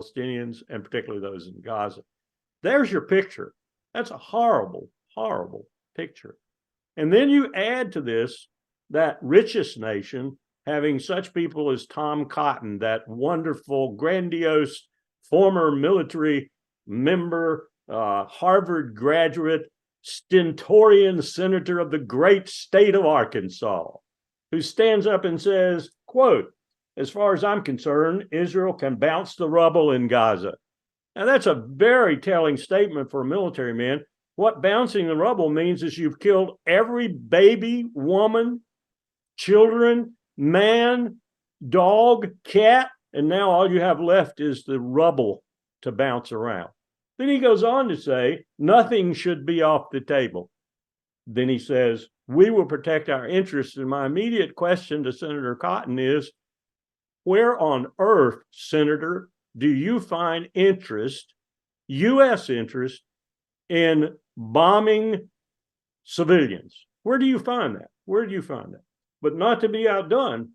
Palestinians, and particularly those in Gaza. There's your picture. That's a horrible, horrible picture. And then you add to this that richest nation having such people as Tom Cotton, that wonderful, grandiose former military member, Harvard graduate, stentorian senator of the great state of Arkansas, who stands up and says, quote, "As far as I'm concerned, Israel can bounce the rubble in Gaza." Now, that's a very telling statement for a military man. What bouncing the rubble means is you've killed every baby, woman, children, man, dog, cat, and now all you have left is the rubble to bounce around. Then he goes on to say, nothing should be off the table. Then he says, we will protect our interests. And my immediate question to Senator Cotton is, where on earth, Senator, do you find interest, U.S. interest, in bombing civilians? Where do you find that? Where do you find that? But not to be outdone,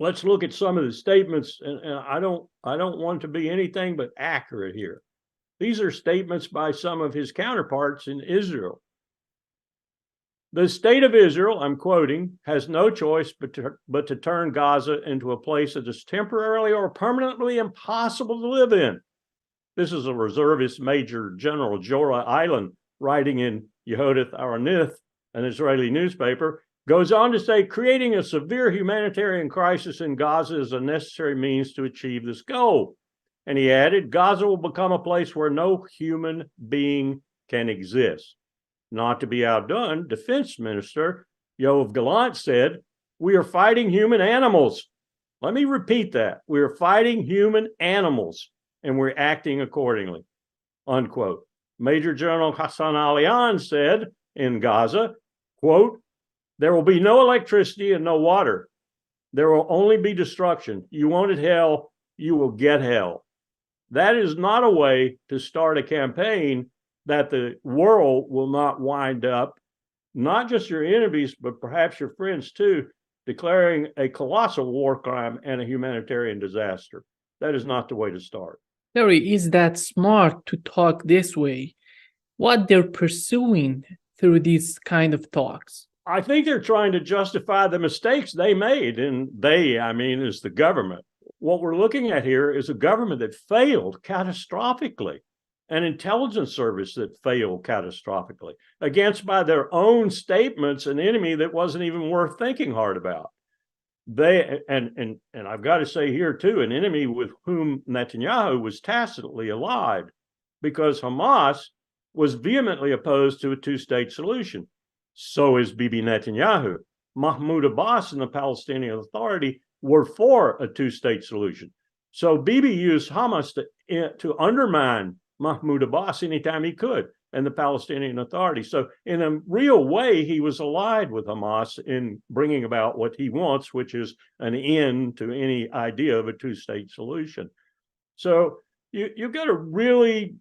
let's look at some of the statements, and I don't want to be anything but accurate here. These are statements by some of his counterparts in Israel. The state of Israel, I'm quoting, has no choice but to turn Gaza into a place that is temporarily or permanently impossible to live in. This is a reservist Major General Jorah Island writing in Yehodith Aronith, an Israeli newspaper, goes on to say, creating a severe humanitarian crisis in Gaza is a necessary means to achieve this goal. And he added, Gaza will become a place where no human being can exist. Not to be outdone, Defense Minister Yoav Gallant said, we are fighting human animals. Let me repeat that. We are fighting human animals, and we're acting accordingly, unquote. Major General Hassan Alian said in Gaza, quote, there will be no electricity and no water. There will only be destruction. You wanted hell, you will get hell. That is not a way to start a campaign that the world will not wind up, not just your enemies, but perhaps your friends too, declaring a colossal war crime and a humanitarian disaster. That is not the way to start. Terry, is that smart to talk this way? What they're pursuing through these kind of talks? I think they're trying to justify the mistakes they made, and they, I mean, is the government. What we're looking at here is a government that failed catastrophically, an intelligence service that failed catastrophically, against, by their own statements, an enemy that wasn't even worth thinking hard about. They and I've got to say here too, an enemy with whom Netanyahu was tacitly allied, because Hamas was vehemently opposed to a two-state solution. So is Bibi Netanyahu. Mahmoud Abbas and the Palestinian Authority were for a two-state solution. So Bibi used Hamas to undermine Mahmoud Abbas anytime he could, and the Palestinian Authority. So in a real way, he was allied with Hamas in bringing about what he wants, which is an end to any idea of a two-state solution. So you've got a really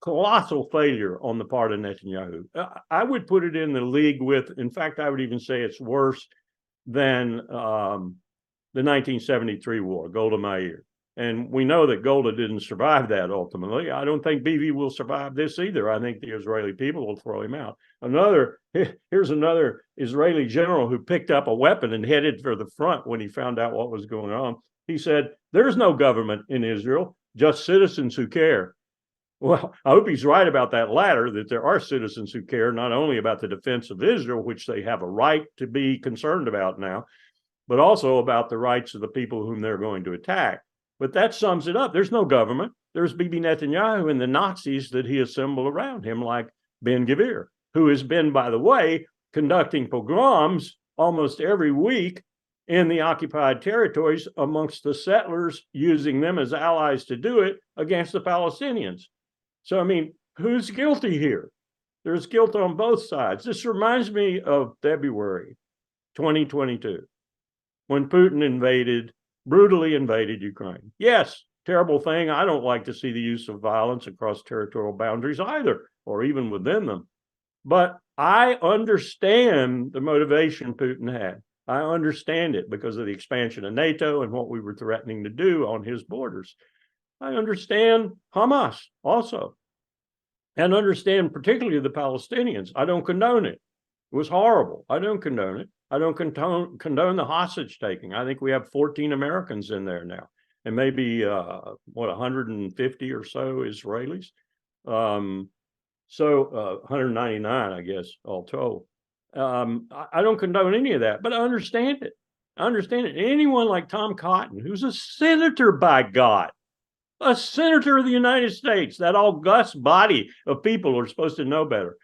colossal failure on the part of Netanyahu. I would put it in the league with, in fact, I would even say it's worse than the 1973 war, Golda Meir. And we know that Golda didn't survive that ultimately. I don't think Bibi will survive this either. I think the Israeli people will throw him out. Here's another Israeli general who picked up a weapon and headed for the front when he found out what was going on. He said, there's no government in Israel, just citizens who care. Well, I hope he's right about that latter, that there are citizens who care not only about the defense of Israel, which they have a right to be concerned about now, but also about the rights of the people whom they're going to attack. But that sums it up. There's no government. There's Bibi Netanyahu and the Nazis that he assembled around him, like Ben-Gvir, who has been, by the way, conducting pogroms almost every week in the occupied territories amongst the settlers, using them as allies to do it against the Palestinians. So, I mean, who's guilty here? There's guilt on both sides. This reminds me of February 2022, when Putin brutally invaded Ukraine. Yes, terrible thing. I don't like to see the use of violence across territorial boundaries either, or even within them. But I understand the motivation Putin had. I understand it because of the expansion of NATO and what we were threatening to do on his borders. I understand Hamas also, and understand particularly the Palestinians. I don't condone it. It was horrible. I don't condone it. I don't condone the hostage taking. I think we have 14 Americans in there now, and maybe 150 or so Israelis. So 199, I guess, all told. I don't condone any of that, but I understand it. I understand it. Anyone like Tom Cotton, who's a senator, by God, a senator of the United States, that august body of people who are supposed to know better.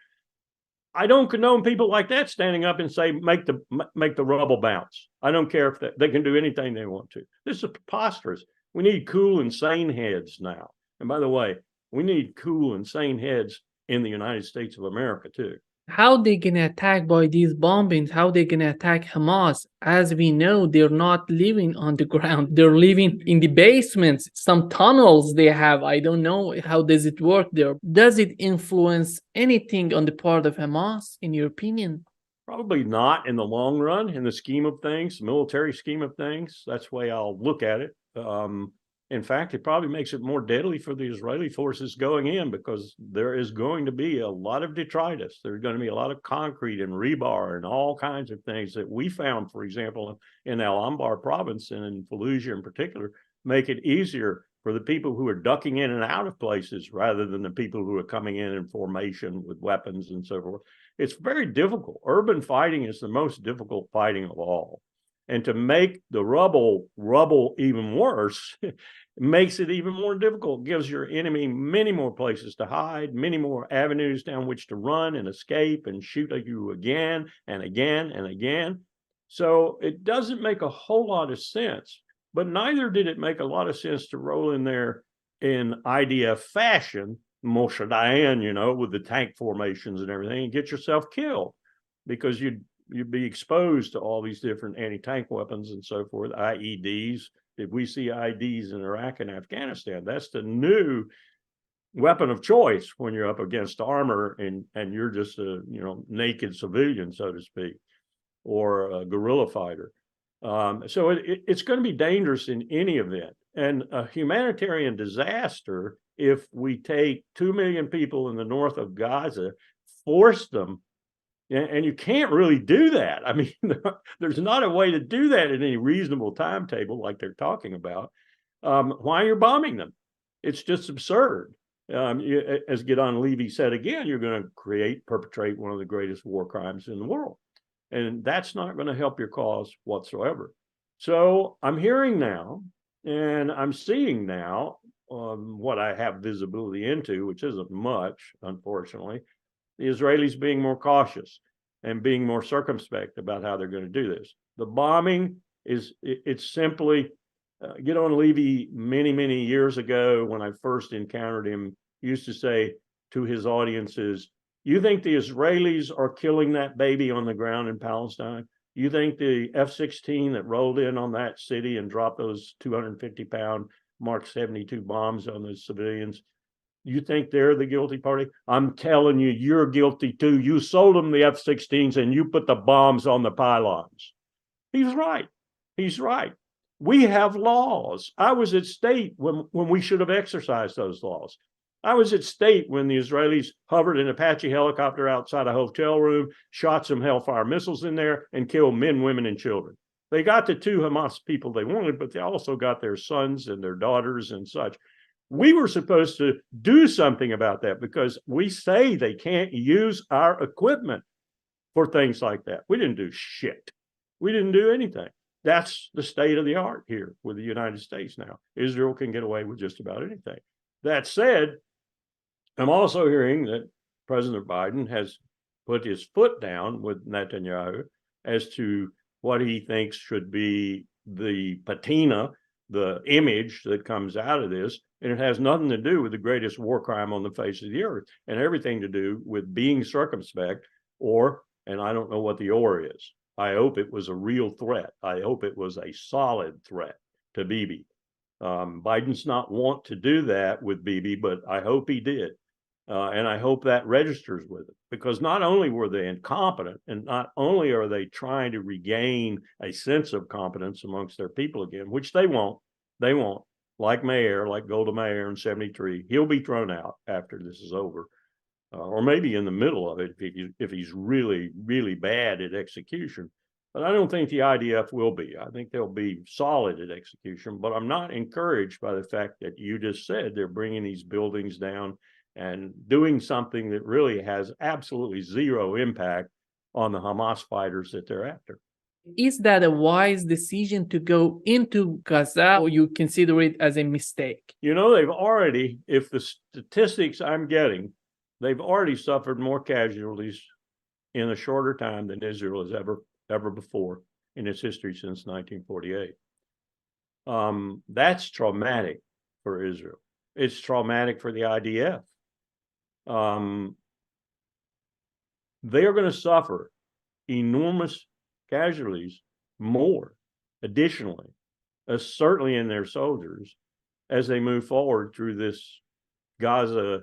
I don't condone people like that standing up and say, make the rubble bounce. I don't care if they can do anything they want to. This is preposterous. We need cool and sane heads now. And by the way, we need cool and sane heads in the United States of America too. How they gonna attack by these bombings? How they gonna attack Hamas? As we know, they're not living on the ground. They're living in the basements, some tunnels they have. I don't know how does it work there. Does it influence anything on the part of Hamas, in your opinion? Probably not in the long run, in the scheme of things, military scheme of things. That's the way I'll look at it. In fact, it probably makes it more deadly for the Israeli forces going in, because there is going to be a lot of detritus. There's going to be a lot of concrete and rebar and all kinds of things that we found, for example, in Al Anbar province and in Fallujah in particular, make it easier for the people who are ducking in and out of places rather than the people who are coming in formation with weapons and so forth. It's very difficult. Urban fighting is the most difficult fighting of all. And to make the rubble even worse, makes it even more difficult, gives your enemy many more places to hide, many more avenues down which to run and escape and shoot at you again and again and again. So it doesn't make a whole lot of sense, but neither did it make a lot of sense to roll in there in IDF fashion, Moshe Dayan, with the tank formations and everything, and get yourself killed, because you'd be exposed to all these different anti-tank weapons and so forth, IEDs. If we see IEDs in Iraq and Afghanistan, that's the new weapon of choice when you're up against armor and you're just a naked civilian, so to speak, or a guerrilla fighter. So it's going to be dangerous in any event. And a humanitarian disaster, if we take 2 million people in the north of Gaza, force them, and you can't really do that. I mean, there's not a way to do that in any reasonable timetable like they're talking about. Why are you bombing them? It's just absurd. As Gideon Levy said again, you're going to perpetrate one of the greatest war crimes in the world. And that's not going to help your cause whatsoever. So I'm hearing now, and I'm seeing now what I have visibility into, which isn't much, unfortunately, the Israelis being more cautious and being more circumspect about how they're going to do this. The bombing it's simply, Gideon Levy many, many years ago, when I first encountered him, used to say to his audiences, you think the Israelis are killing that baby on the ground in Palestine? You think the F-16 that rolled in on that city and dropped those 250-pound Mark 72 bombs on the civilians, you think they're the guilty party? I'm telling you, you're guilty too. You sold them the F-16s and you put the bombs on the pylons. He's right. He's right. We have laws. I was at state when we should have exercised those laws. I was at state when the Israelis hovered an Apache helicopter outside a hotel room, shot some Hellfire missiles in there, and killed men, women, and children. They got the 2 Hamas people they wanted, but they also got their sons and their daughters and such. We were supposed to do something about that, because we say they can't use our equipment for things like that. We didn't do shit. We didn't do anything. That's the state of the art here with the United States now. Israel can get away with just about anything. That said, I'm also hearing that President Biden has put his foot down with Netanyahu as to what he thinks should be the patina, the image that comes out of this. And it has nothing to do with the greatest war crime on the face of the earth, and everything to do with being circumspect, and I don't know what the or is. I hope it was a real threat. I hope it was a solid threat to Bibi. Biden's not want to do that with Bibi, but I hope he did. And I hope that registers with it, because not only were they incompetent, and not only are they trying to regain a sense of competence amongst their people again, which they won't, like Meir, like Golda Meir in 73. He'll be thrown out after this is over, or maybe in the middle of it if he's really, really bad at execution. But I don't think the IDF will be. I think they'll be solid at execution, but I'm not encouraged by the fact that you just said they're bringing these buildings down and doing something that really has absolutely zero impact on the Hamas fighters that they're after. Is that a wise decision to go into Gaza, or you consider it as a mistake? You know, they've already, if the statistics I'm getting, they've already suffered more casualties in a shorter time than Israel has ever before in its history since 1948. That's traumatic for Israel. It's traumatic for the IDF. They are going to suffer enormous casualties more additionally, certainly in their soldiers, as they move forward through this Gaza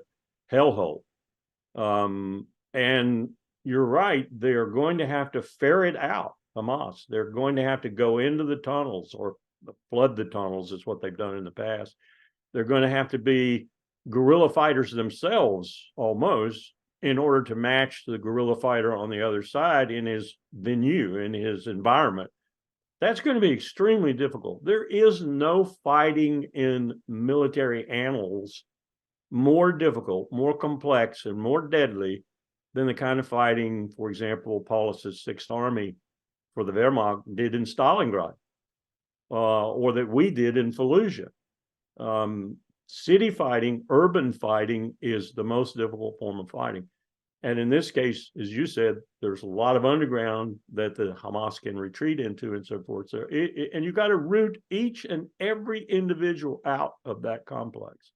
hellhole. And you're right, they're going to have to ferret out Hamas. They're going to have to go into the tunnels or flood the tunnels, is what they've done in the past. They're going to have to be guerrilla fighters themselves almost, in order to match the guerrilla fighter on the other side in his venue, in his environment. That's going to be extremely difficult. There is no fighting in military annals more difficult, more complex, and more deadly than the kind of fighting, for example, Paulus's Sixth Army for the Wehrmacht did in Stalingrad, or that we did in Fallujah. City fighting, urban fighting is the most difficult form of fighting. And in this case, as you said, there's a lot of underground that the Hamas can retreat into and so forth. So, and you got to root each and every individual out of that complex.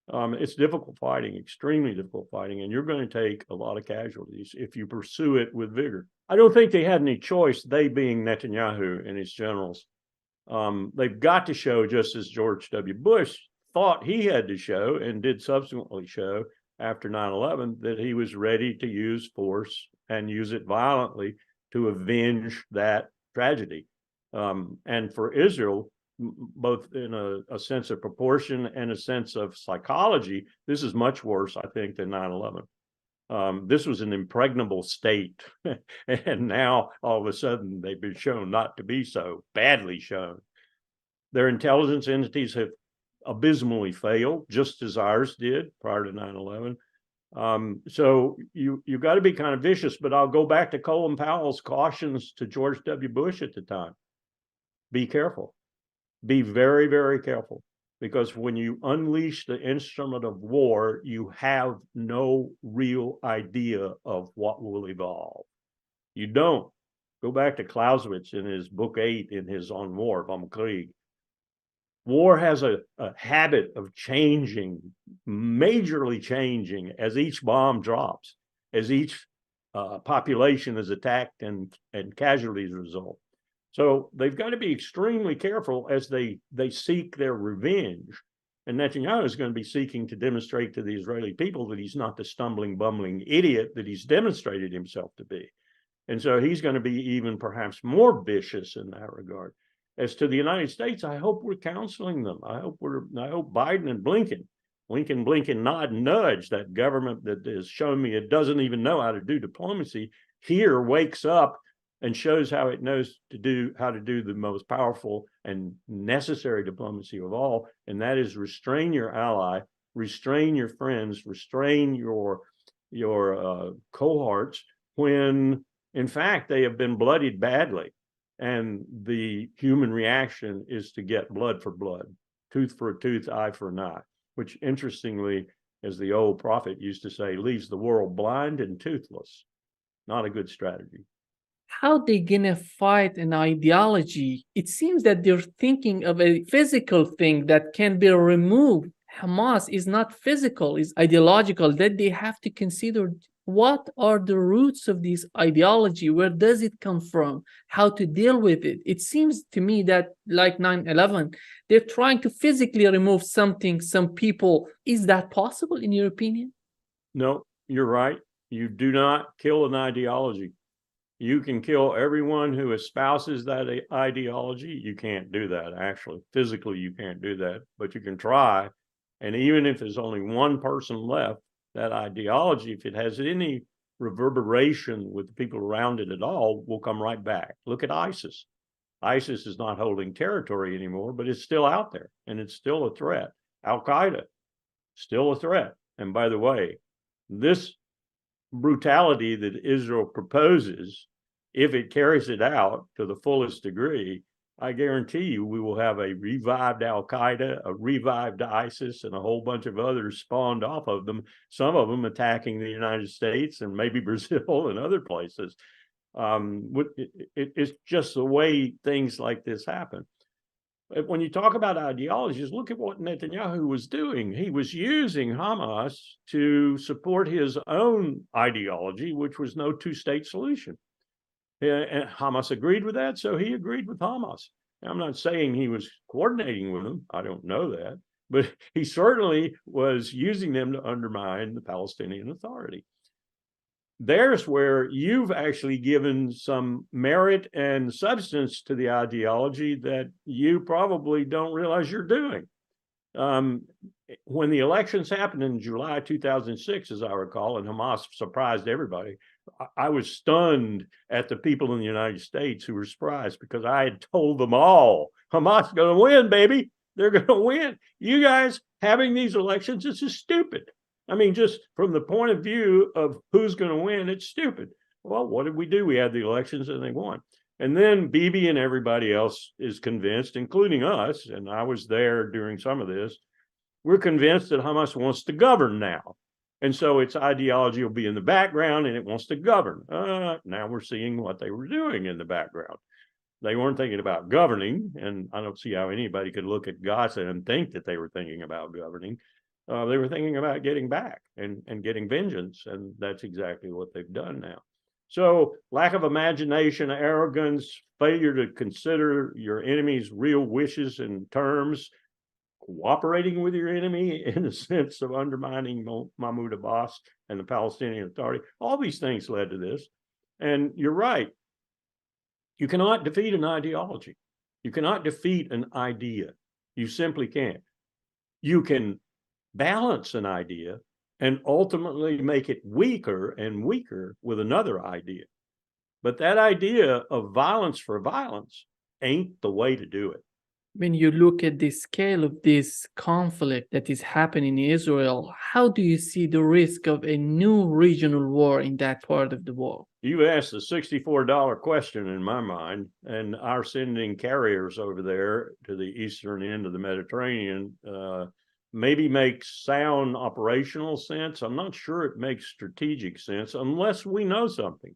It's difficult fighting, extremely difficult fighting, and you're going to take a lot of casualties if you pursue it with vigor. I don't think they had any choice, they being Netanyahu and his generals. They've got to show, just as George W. Bush thought he had to show and did subsequently show after 9/11, that he was ready to use force and use it violently to avenge that tragedy. And for Israel, both in a sense of proportion and a sense of psychology, this is much worse, I think, than 9/11. This was an impregnable state, and now all of a sudden they've been shown not to be so, badly shown. Their intelligence entities have abysmally failed, just as ours did prior to 9/11. So you got to be kind of vicious, but I'll go back to Colin Powell's cautions to George W. Bush at the time. Be careful. Be very, very careful, because when you unleash the instrument of war, you have no real idea of what will evolve. You don't. Go back to Clausewitz in his book 8 in his On War, Vom Krieg. War has a habit of changing, majorly changing, as each bomb drops, as each population is attacked and casualties result. So they've got to be extremely careful as they seek their revenge. And Netanyahu is going to be seeking to demonstrate to the Israeli people that he's not the stumbling, bumbling idiot that he's demonstrated himself to be. And so he's going to be even perhaps more vicious in that regard. As to the United States, I hope we're counseling them. I hope Biden and Blinken, nod and nudge, that government that has shown me it doesn't even know how to do diplomacy, here wakes up and shows how it knows how to do the most powerful and necessary diplomacy of all, and that is restrain your ally, restrain your friends, restrain your cohorts when, in fact, they have been bloodied badly. And the human reaction is to get blood for blood, tooth for a tooth, eye for an eye, which, interestingly, as the old prophet used to say, leaves the world blind and toothless. Not a good strategy. How they gonna fight an ideology? It seems that they're thinking of a physical thing that can be removed. Hamas is not physical, it's ideological. That they have to consider what are the roots of this ideology, where does it come from, how to deal with it. It seems to me that, like 9/11, they're trying to physically remove something, some people. Is that possible in your opinion? No, you're right. You do not kill an ideology. you can kill everyone who espouses that ideology. You can't do that, actually. Physically, you can't do that, but you can try. And even if there's only one person left, that ideology, if it has any reverberation with the people around it at all, will come right back. Look at ISIS. ISIS is not holding territory anymore, but it's still out there and it's still a threat. Al-Qaeda, still a threat. And by the way, this brutality that Israel proposes, if it carries it out to the fullest degree, I guarantee you we will have a revived Al-Qaeda, a revived ISIS, and a whole bunch of others spawned off of them, some of them attacking the United States and maybe Brazil and other places. It's just the way things like this happen. When you talk about ideologies, look at what Netanyahu was doing. He was using Hamas to support his own ideology, which was no two-state solution. And Hamas agreed with that, so he agreed with Hamas. Now, I'm not saying he was coordinating with them. I don't know that. But he certainly was using them to undermine the Palestinian Authority. There's where you've actually given some merit and substance to the ideology that you probably don't realize you're doing. When the elections happened in July 2006, as I recall, and Hamas surprised everybody, I was stunned at the people in the United States who were surprised because I had told them all, Hamas is going to win, baby. They're going to win. You guys having these elections, this is stupid. I mean, just from the point of view of who's going to win, it's stupid. Well, what did we do? We had the elections and they won. And then Bibi and everybody else is convinced, including us, and I was there during some of this, we're convinced that Hamas wants to govern now. And so its ideology will be in the background and it wants to govern. Now we're seeing what they were doing in the background. They weren't thinking about governing, and I don't see how anybody could look at Gaza and think that they were thinking about governing. They were thinking about getting back and getting vengeance, and that's exactly what they've done now. So lack of imagination, arrogance, failure to consider your enemy's real wishes and terms, cooperating with your enemy in the sense of undermining Mahmoud Abbas and the Palestinian Authority. All these things led to this. And you're right. You cannot defeat an ideology. You cannot defeat an idea. You simply can't. You can balance an idea and ultimately make it weaker and weaker with another idea. But that idea of violence for violence ain't the way to do it. When you look at the scale of this conflict that is happening in Israel, how do you see the risk of a new regional war in that part of the world? You asked the $64 question in my mind, and our sending carriers over there to the eastern end of the Mediterranean maybe makes sound operational sense. I'm not sure it makes strategic sense unless we know something.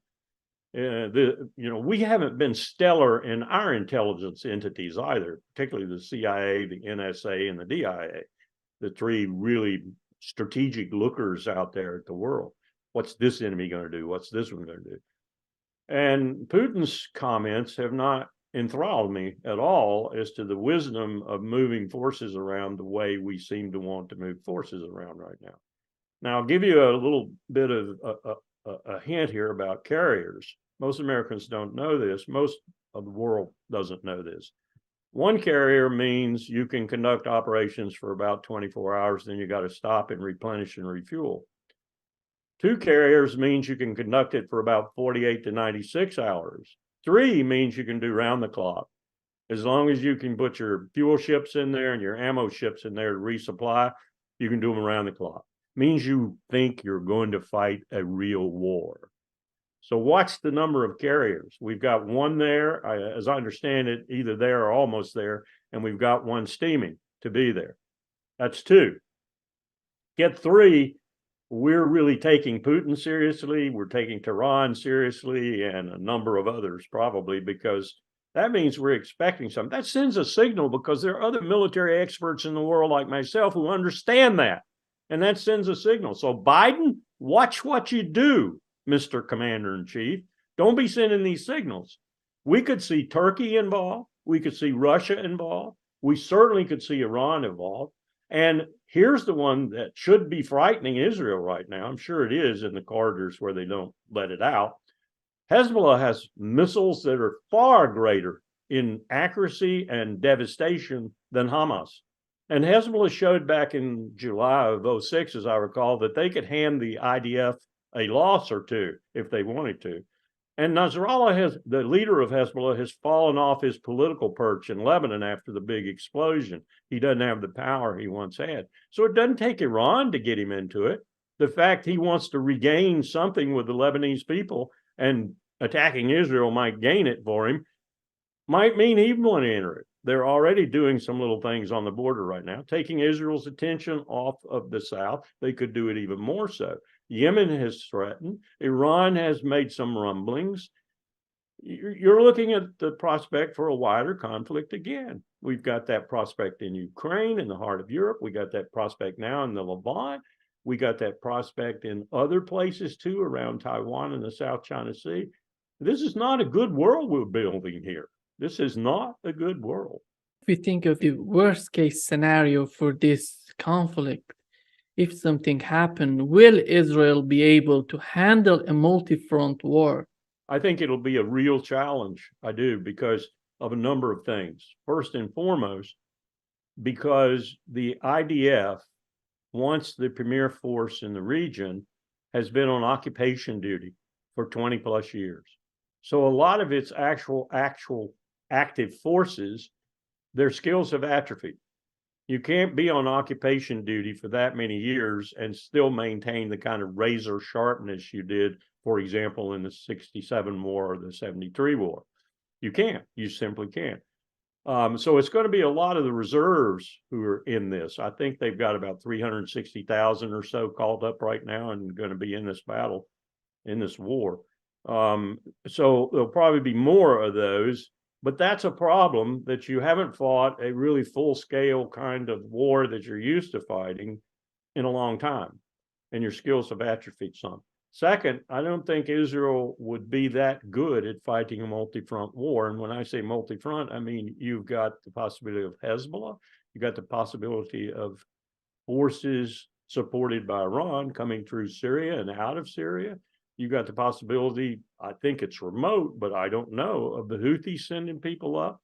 We haven't been stellar in our intelligence entities either, particularly the CIA, the NSA, and the DIA, the three really strategic lookers out there at the world. What's this enemy going to do? What's this one going to do? And Putin's comments have not enthralled me at all as to the wisdom of moving forces around the way we seem to want to move forces around right now. Now, I'll give you a little bit of a hint here about carriers. Most Americans don't know this. Most of the world doesn't know this. One carrier means you can conduct operations for about 24 hours, then you got to stop and replenish and refuel. Two carriers means you can conduct it for about 48 to 96 hours. Three means you can do round the clock. As long as you can put your fuel ships in there and your ammo ships in there to resupply, you can do them around the clock. Means you think you're going to fight a real war. So watch the number of carriers. We've got one there, as I understand it, either there or almost there, and we've got one steaming to be there. That's two. Get three, we're really taking Putin seriously, we're taking Tehran seriously, and a number of others probably, because that means we're expecting something. That sends a signal because there are other military experts in the world like myself who understand that. And that sends a signal. So Biden, watch what you do, Mr. Commander-in-Chief. Don't be sending these signals. We could see Turkey involved. We could see Russia involved. We certainly could see Iran involved. And here's the one that should be frightening Israel right now. I'm sure it is in the corridors where they don't let it out. Hezbollah has missiles that are far greater in accuracy and devastation than Hamas. And Hezbollah showed back in July of 2006, as I recall, that they could hand the IDF a loss or two if they wanted to. And Nasrallah, the leader of Hezbollah, has fallen off his political perch in Lebanon after the big explosion. He doesn't have the power he once had. So it doesn't take Iran to get him into it. The fact he wants to regain something with the Lebanese people and attacking Israel might gain it for him, might mean he want to enter it. They're already doing some little things on the border right now, taking Israel's attention off of the south. They could do it even more so. Yemen has threatened. Iran has made some rumblings. You're looking at the prospect for a wider conflict again. We've got that prospect in Ukraine, in the heart of Europe. We got that prospect now in the Levant. We got that prospect in other places too, around Taiwan and the South China Sea. This is not a good world we're building here. This is not a good world. If we think of the worst case scenario for this conflict, if something happened, will Israel be able to handle a multi-front war? I think it'll be a real challenge. I do, because of a number of things. First and foremost, because the IDF, once the premier force in the region, has been on occupation duty for 20 plus years. So a lot of its actual active forces, their skills have atrophied. You can't be on occupation duty for that many years and still maintain the kind of razor sharpness you did, for example, in the 67 war or the 73 war. You can't. You simply can't. So it's going to be a lot of the reserves who are in this. I think they've got about 360,000 or so called up right now and going to be in this battle, in this war. So there'll probably be more of those. But that's a problem, that you haven't fought a really full-scale kind of war that you're used to fighting in a long time, and your skills have atrophied some. Second, I don't think Israel would be that good at fighting a multi-front war. And when I say multi-front, I mean you've got the possibility of Hezbollah, you've got the possibility of forces supported by Iran coming through Syria and out of Syria. You've got the possibility, I think it's remote, but I don't know, of the Houthis sending people up.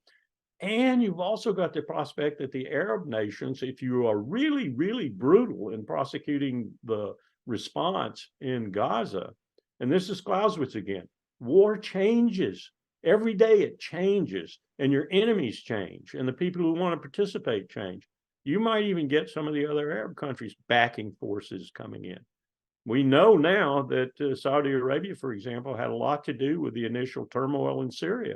And you've also got the prospect that the Arab nations, if you are really, really brutal in prosecuting the response in Gaza, and this is Clausewitz again, war changes. Every day it changes, and your enemies change, and the people who want to participate change. You might even get some of the other Arab countries backing forces coming in. We know now that Saudi Arabia, for example, had a lot to do with the initial turmoil in Syria.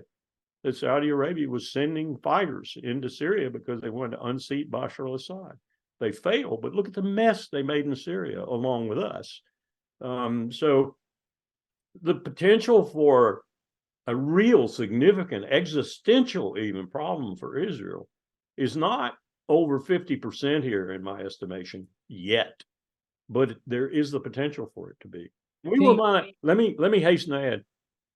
That Saudi Arabia was sending fighters into Syria because they wanted to unseat Bashar al-Assad. They failed, but look at the mess they made in Syria along with us. So the potential for a real significant existential even problem for Israel is not over 50% here in my estimation yet. But there is the potential for it to be. We will not, let me hasten to add,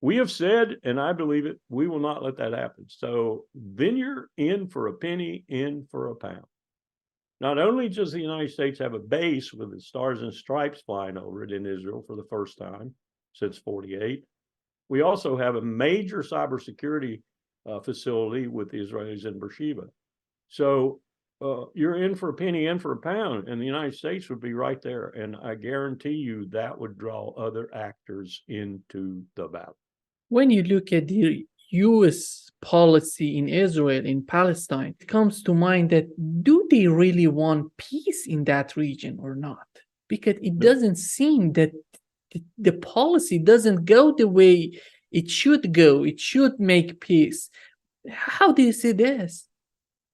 we have said, and I believe it, we will not let that happen. So then you're in for a penny, in for a pound. Not only does the United States have a base with the stars and stripes flying over it in Israel for the first time since 48, we also have a major cybersecurity facility with the Israelis in Beersheba. So you're in for a penny, in for a pound, and the United States would be right there. And I guarantee you that would draw other actors into the battle. When you look at the U.S. policy in Israel, in Palestine, it comes to mind that do they really want peace in that region or not? Because it doesn't seem that the policy doesn't go the way it should go. It should make peace. How do you see this?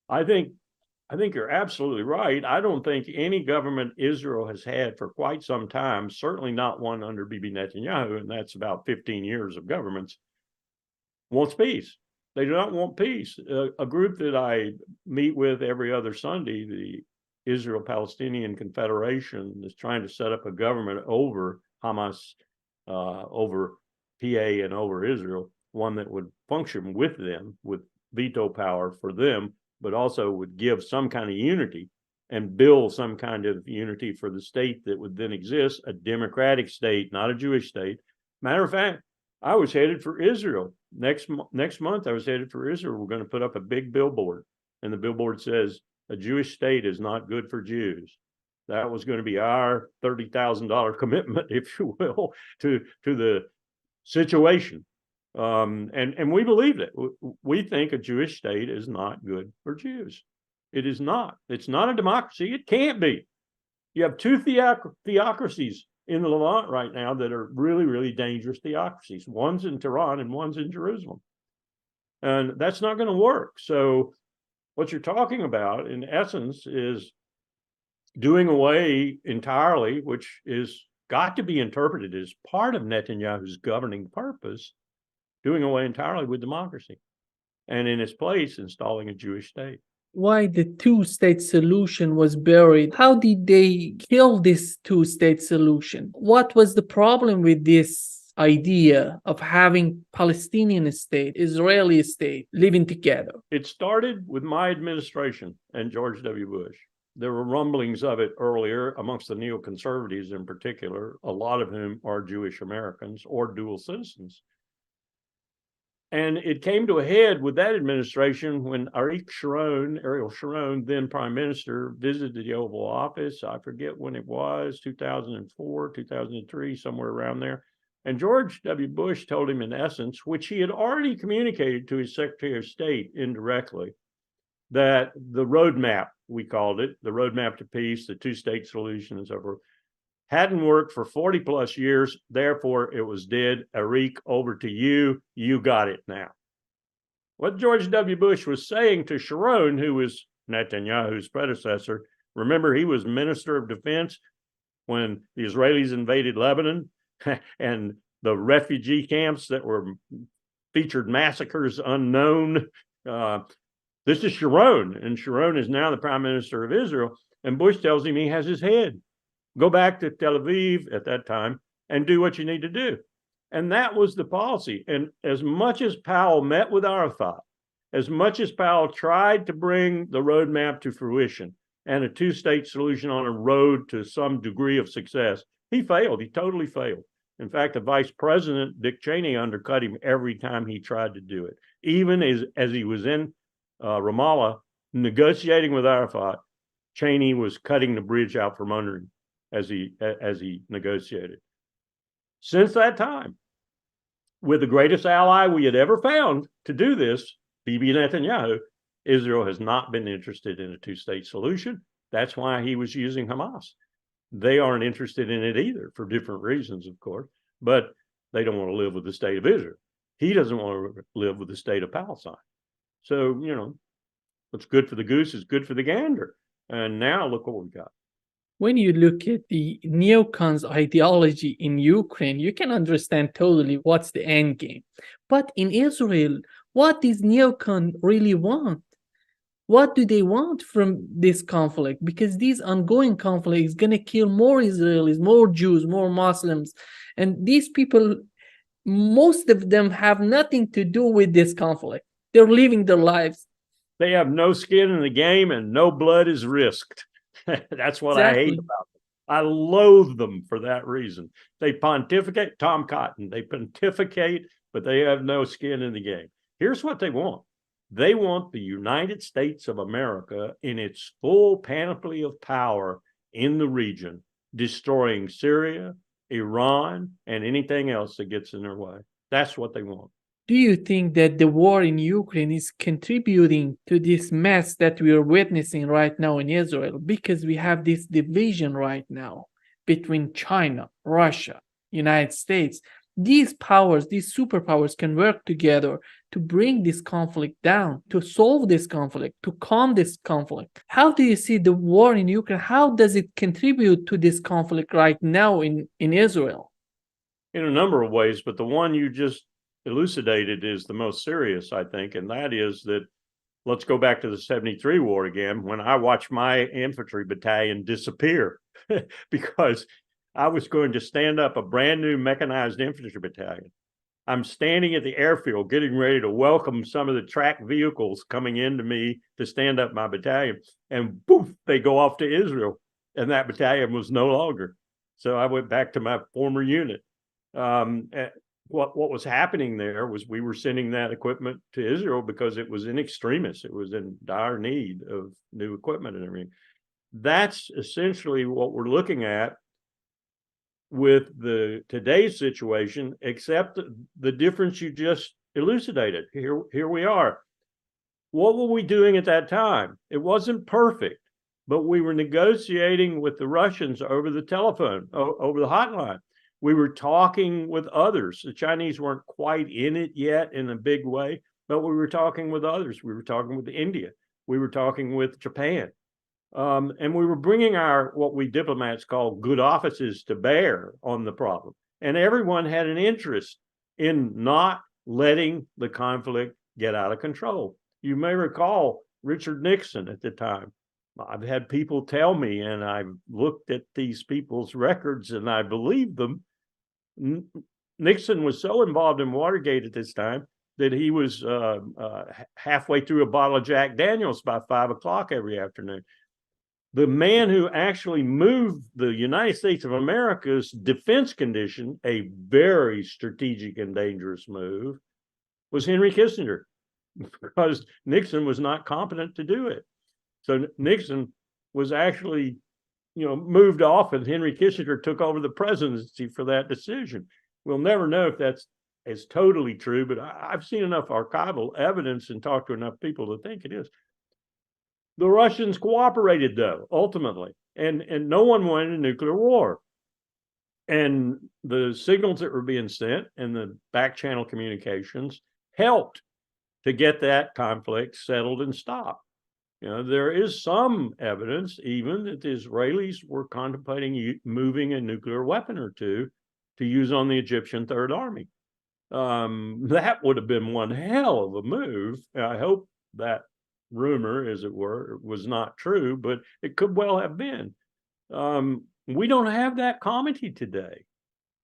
I think you're absolutely right. I don't think any government Israel has had for quite some time, certainly not one under Bibi Netanyahu, and that's about 15 years of governments, wants peace. They do not want peace. A group that I meet with every other Sunday, the Israel-Palestinian Confederation, is trying to set up a government over Hamas, over PA, and over Israel, one that would function with them, with veto power for them, but also would give some kind of unity and build some kind of unity for the state that would then exist, a democratic state, not a Jewish state. Matter of fact, I was headed for Israel. Next month, I was headed for Israel. We're going to put up a big billboard, and the billboard says, "A Jewish state is not good for Jews." That was going to be our $30,000 commitment, if you will, to the situation. And we believed it. We think a Jewish state is not good for Jews. It is not. It's not a democracy. It can't be. You have two theocracies in the Levant right now that are really, really dangerous theocracies. One's in Tehran and one's in Jerusalem. And that's not going to work. So what you're talking about, in essence, is doing away entirely, which is got to be interpreted as part of Netanyahu's governing purpose, doing away entirely with democracy, and in its place installing a Jewish state. Why the two-state solution was buried? How did they kill this two-state solution? What was the problem with this idea of having Palestinian state, Israeli state living together? It started with my administration and George W. Bush. There were rumblings of it earlier amongst the neoconservatives in particular, a lot of whom are Jewish Americans or dual citizens. And it came to a head with that administration when Ariel Sharon, then prime minister, visited the Oval Office. I forget when it was, 2004, 2003, somewhere around there. And George W. Bush told him, in essence, which he had already communicated to his Secretary of State indirectly, that the roadmap, we called it, the roadmap to peace, the two-state solution and so forth, hadn't worked for 40 plus years. Therefore, it was dead. Arik, over to you. You got it now. What George W. Bush was saying to Sharon, who was Netanyahu's predecessor, remember, he was Minister of Defense when the Israelis invaded Lebanon and the refugee camps that were featured massacres unknown. This is Sharon, and Sharon is now the prime minister of Israel. And Bush tells him he has his head. Go back to Tel Aviv at that time and do what you need to do. And that was the policy. And as much as Powell met with Arafat, as much as Powell tried to bring the roadmap to fruition and a two-state solution on a road to some degree of success, he failed. He totally failed. In fact, the vice president, Dick Cheney, undercut him every time he tried to do it. Even as he was in Ramallah negotiating with Arafat, Cheney was cutting the bridge out from under him as he negotiated. Since that time, with the greatest ally we had ever found to do this, Bibi Netanyahu, Israel has not been interested in a two-state solution. That's why he was using Hamas. They aren't interested in it either, for different reasons, of course, but they don't want to live with the state of Israel. He doesn't want to live with the state of Palestine. So, what's good for the goose is good for the gander. And now look what we got. When you look at the neocons ideology in Ukraine, you can understand totally what's the end game. But in Israel, what does neocon really want? What do they want from this conflict? Because this ongoing conflict is going to kill more Israelis, more Jews, more Muslims. And these people, most of them have nothing to do with this conflict. They're living their lives. They have no skin in the game and no blood is risked. That's what I hate about them. I loathe them for that reason. They pontificate, Tom Cotton, they pontificate, but they have no skin in the game. Here's what they want. They want the United States of America in its full panoply of power in the region, destroying Syria, Iran, and anything else that gets in their way. That's what they want. Do you think that the war in Ukraine is contributing to this mess that we are witnessing right now in Israel? Because we have this division right now between China, Russia, United States. These powers, these superpowers can work together to bring this conflict down, to solve this conflict, to calm this conflict. How do you see the war in Ukraine? How does it contribute to this conflict right now in Israel? In a number of ways, but the one you just elucidated is the most serious, I think, and that is that, let's go back to the 73 war again, when I watched my infantry battalion disappear because I was going to stand up a brand new mechanized infantry battalion. I'm standing at the airfield getting ready to welcome some of the tracked vehicles coming into me to stand up my battalion, and poof, they go off to Israel, and that battalion was no longer. So I went back to my former unit. what was happening there was we were sending that equipment to Israel because it was in extremis. It was in dire need of new equipment and everything. That's essentially what we're looking at with today's situation, except the difference you just elucidated. Here we are. What were we doing at that time? It wasn't perfect, but we were negotiating with the Russians over the telephone, over the hotline. We were talking with others. The Chinese weren't quite in it yet in a big way, but we were talking with others. We were talking with India. We were talking with Japan. And we were bringing our, what we diplomats call good offices to bear on the problem. And everyone had an interest in not letting the conflict get out of control. You may recall Richard Nixon at the time. I've had people tell me, and I've looked at these people's records and I believe them. Nixon was so involved in Watergate at this time that he was halfway through a bottle of Jack Daniels by 5 o'clock every afternoon. The man who actually moved the United States of America's defense condition, a very strategic and dangerous move, was Henry Kissinger, because Nixon was not competent to do it. So Nixon was actually, moved off, and Henry Kissinger took over the presidency for that decision. We'll never know if that's as totally true, but I've seen enough archival evidence and talked to enough people to think it is. The Russians cooperated, though, ultimately, and no one wanted a nuclear war. And the signals that were being sent and the back channel communications helped to get that conflict settled and stopped. There is some evidence even that the Israelis were contemplating moving a nuclear weapon or two to use on the Egyptian Third Army. That would have been one hell of a move. I hope that rumor, as it were, was not true, but it could well have been. We don't have that comity today.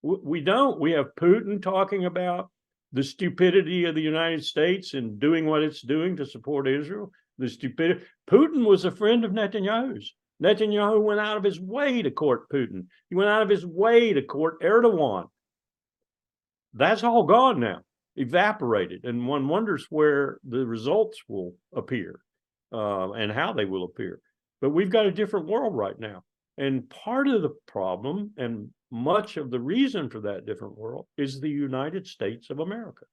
We don't. We have Putin talking about the stupidity of the United States and doing what it's doing to support Israel. The stupidity. Putin was a friend of Netanyahu's. Netanyahu went out of his way to court Putin. He went out of his way to court Erdogan. That's all gone now, evaporated, and one wonders where the results will appear and how they will appear. But we've got a different world right now. And part of the problem and much of the reason for that different world is the United States of America.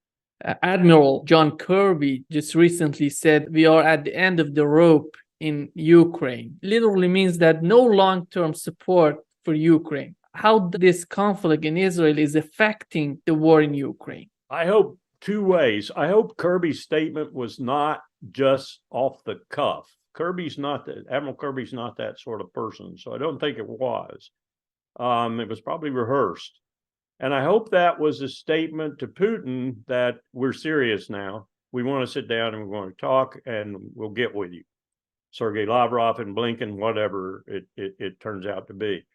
Admiral John Kirby just recently said we are at the end of the rope in Ukraine. Literally means that no long-term support for Ukraine. How this conflict in Israel is affecting the war in Ukraine? I hope two ways. I hope Kirby's statement was not just off the cuff. Admiral Kirby's not that sort of person, so I don't think it was. It was probably rehearsed. And I hope that was a statement to Putin that we're serious now. We want to sit down and we're going to talk and we'll get with you. Sergei Lavrov and Blinken, whatever it turns out to be.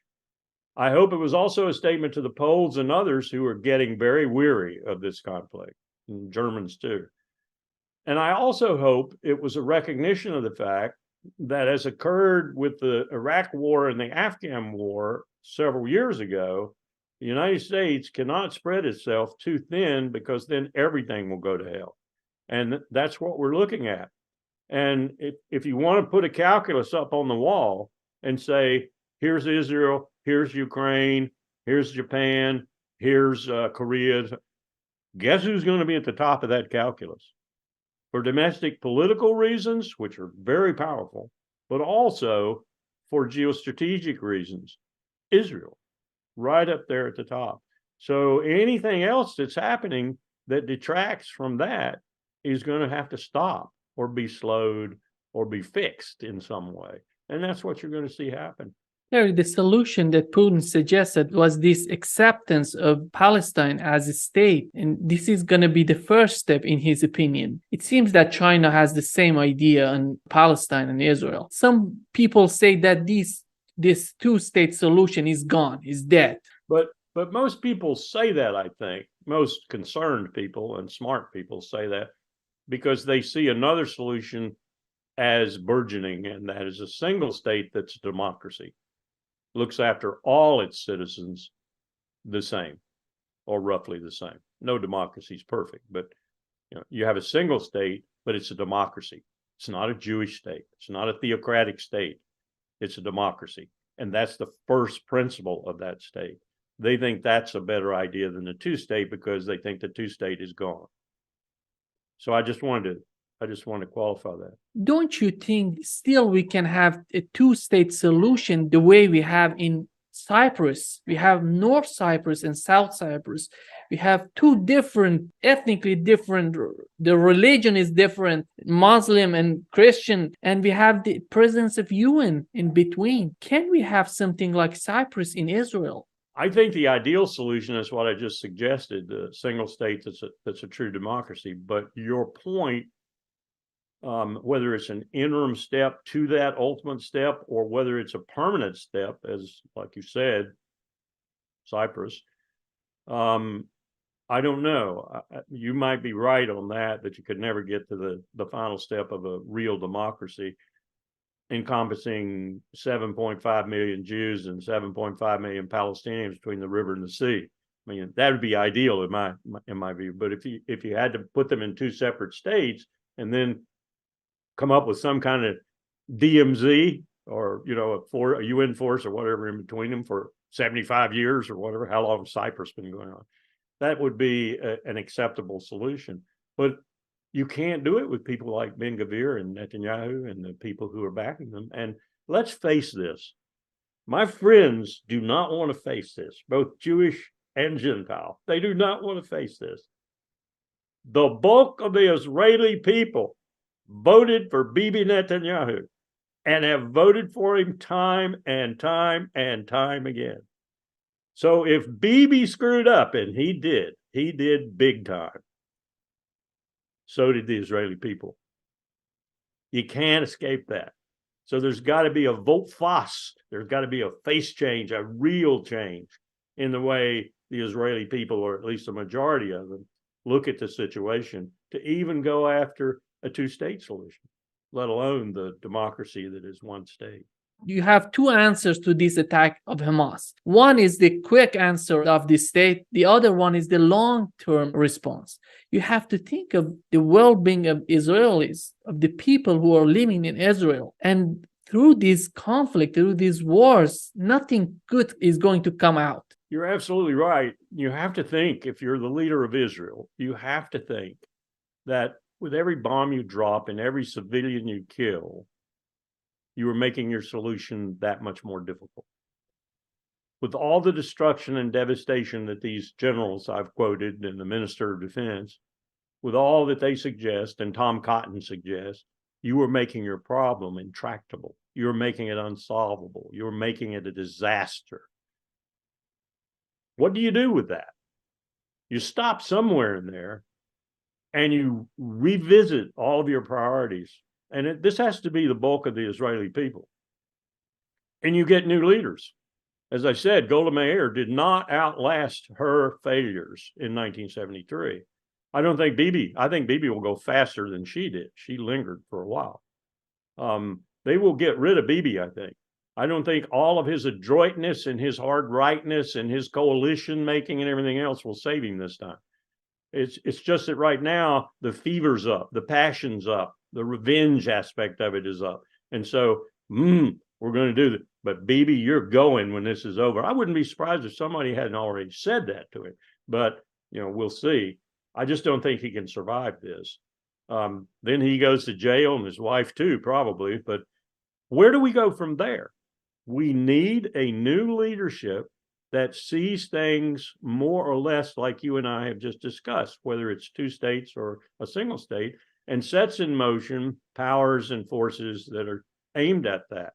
I hope it was also a statement to the Poles and others who are getting very weary of this conflict, and Germans too. And I also hope it was a recognition of the fact that, as occurred with the Iraq war and the Afghan war several years ago, the United States cannot spread itself too thin, because then everything will go to hell. And that's what we're looking at. And if you want to put a calculus up on the wall and say, here's Israel, here's Ukraine, here's Japan, here's Korea, guess who's going to be at the top of that calculus? For domestic political reasons, which are very powerful, but also for geostrategic reasons, Israel, right up there at the top. So anything else that's happening that detracts from that is going to have to stop or be slowed or be fixed in some way. And that's what you're going to see happen. Larry, the solution that Putin suggested was this acceptance of Palestine as a state. And this is going to be the first step, in his opinion. It seems that China has the same idea on Palestine and Israel. Some people say that this two-state solution is gone, is dead. But most people say that, I think. Most concerned people and smart people say that because they see another solution as burgeoning, and that is a single state that's a democracy. Looks after all its citizens the same, or roughly the same. no democracy is perfect, but you have a single state, but it's a democracy. It's not a Jewish state. It's not a theocratic state. It's a democracy. And that's the first principle of that state. They think that's a better idea than the two-state because they think the two-state is gone. So I just wanted to qualify that. Don't you think still we can have a two-state solution the way we have in Cyprus? We have North Cyprus and South Cyprus. We have two different, ethnically different, the religion is different, Muslim and Christian, and we have the presence of UN in between. Can we have something like Cyprus in Israel? I think the ideal solution is what I just suggested, the single state that's a true democracy. But your point, whether it's an interim step to that ultimate step or whether it's a permanent step, as like you said, Cyprus, I don't know. You might be right on that you could never get to the final step of a real democracy encompassing 7.5 million Jews and 7.5 million Palestinians between the river and the sea. I mean, that would be ideal in my view. But if you had to put them in two separate states and then come up with some kind of DMZ or a UN force or whatever in between them for 75 years or whatever, how long Cyprus been going on, that would be an acceptable solution. But you can't do it with people like Ben-Gvir and Netanyahu and the people who are backing them. And let's face this. My friends do not want to face this, both Jewish and Gentile. They do not want to face this. The bulk of the Israeli people voted for Bibi Netanyahu and have voted for him time and time and time again. So if Bibi screwed up, and he did big time, so did the Israeli people. You can't escape that. So there's got to be a volte-face. There's got to be a face change, a real change in the way the Israeli people, or at least a majority of them, look at the situation to even go after a two-state solution, let alone the democracy that is one state. You have two answers to this attack of Hamas. One is the quick answer of the state. The other one is the long-term response. You have to think of the well-being of Israelis, of the people who are living in Israel. And through this conflict, through these wars, nothing good is going to come out. You're absolutely right. You have to think, if you're the leader of Israel, you have to think that with every bomb you drop and every civilian you kill, you are making your solution that much more difficult. With all the destruction and devastation that these generals I've quoted and the Minister of Defense, with all that they suggest and Tom Cotton suggests, you are making your problem intractable. You're making it unsolvable. You're making it a disaster. What do you do with that? You stop somewhere in there and you revisit all of your priorities. And this has to be the bulk of the Israeli people. And you get new leaders. As I said, Golda Meir did not outlast her failures in 1973. I think Bibi will go faster than she did. She lingered for a while. They will get rid of Bibi, I think. I don't think all of his adroitness and his hard rightness and his coalition making and everything else will save him this time. It's just that right now the fever's up, the passion's up, the revenge aspect of it is up. And so, we're going to do that. But Bibi, you're going when this is over. I wouldn't be surprised if somebody hadn't already said that to him. But, we'll see. I just don't think he can survive this. Then he goes to jail, and his wife too, probably. But where do we go from there? We need a new leadership that sees things more or less like you and I have just discussed, whether it's two states or a single state, and sets in motion powers and forces that are aimed at that.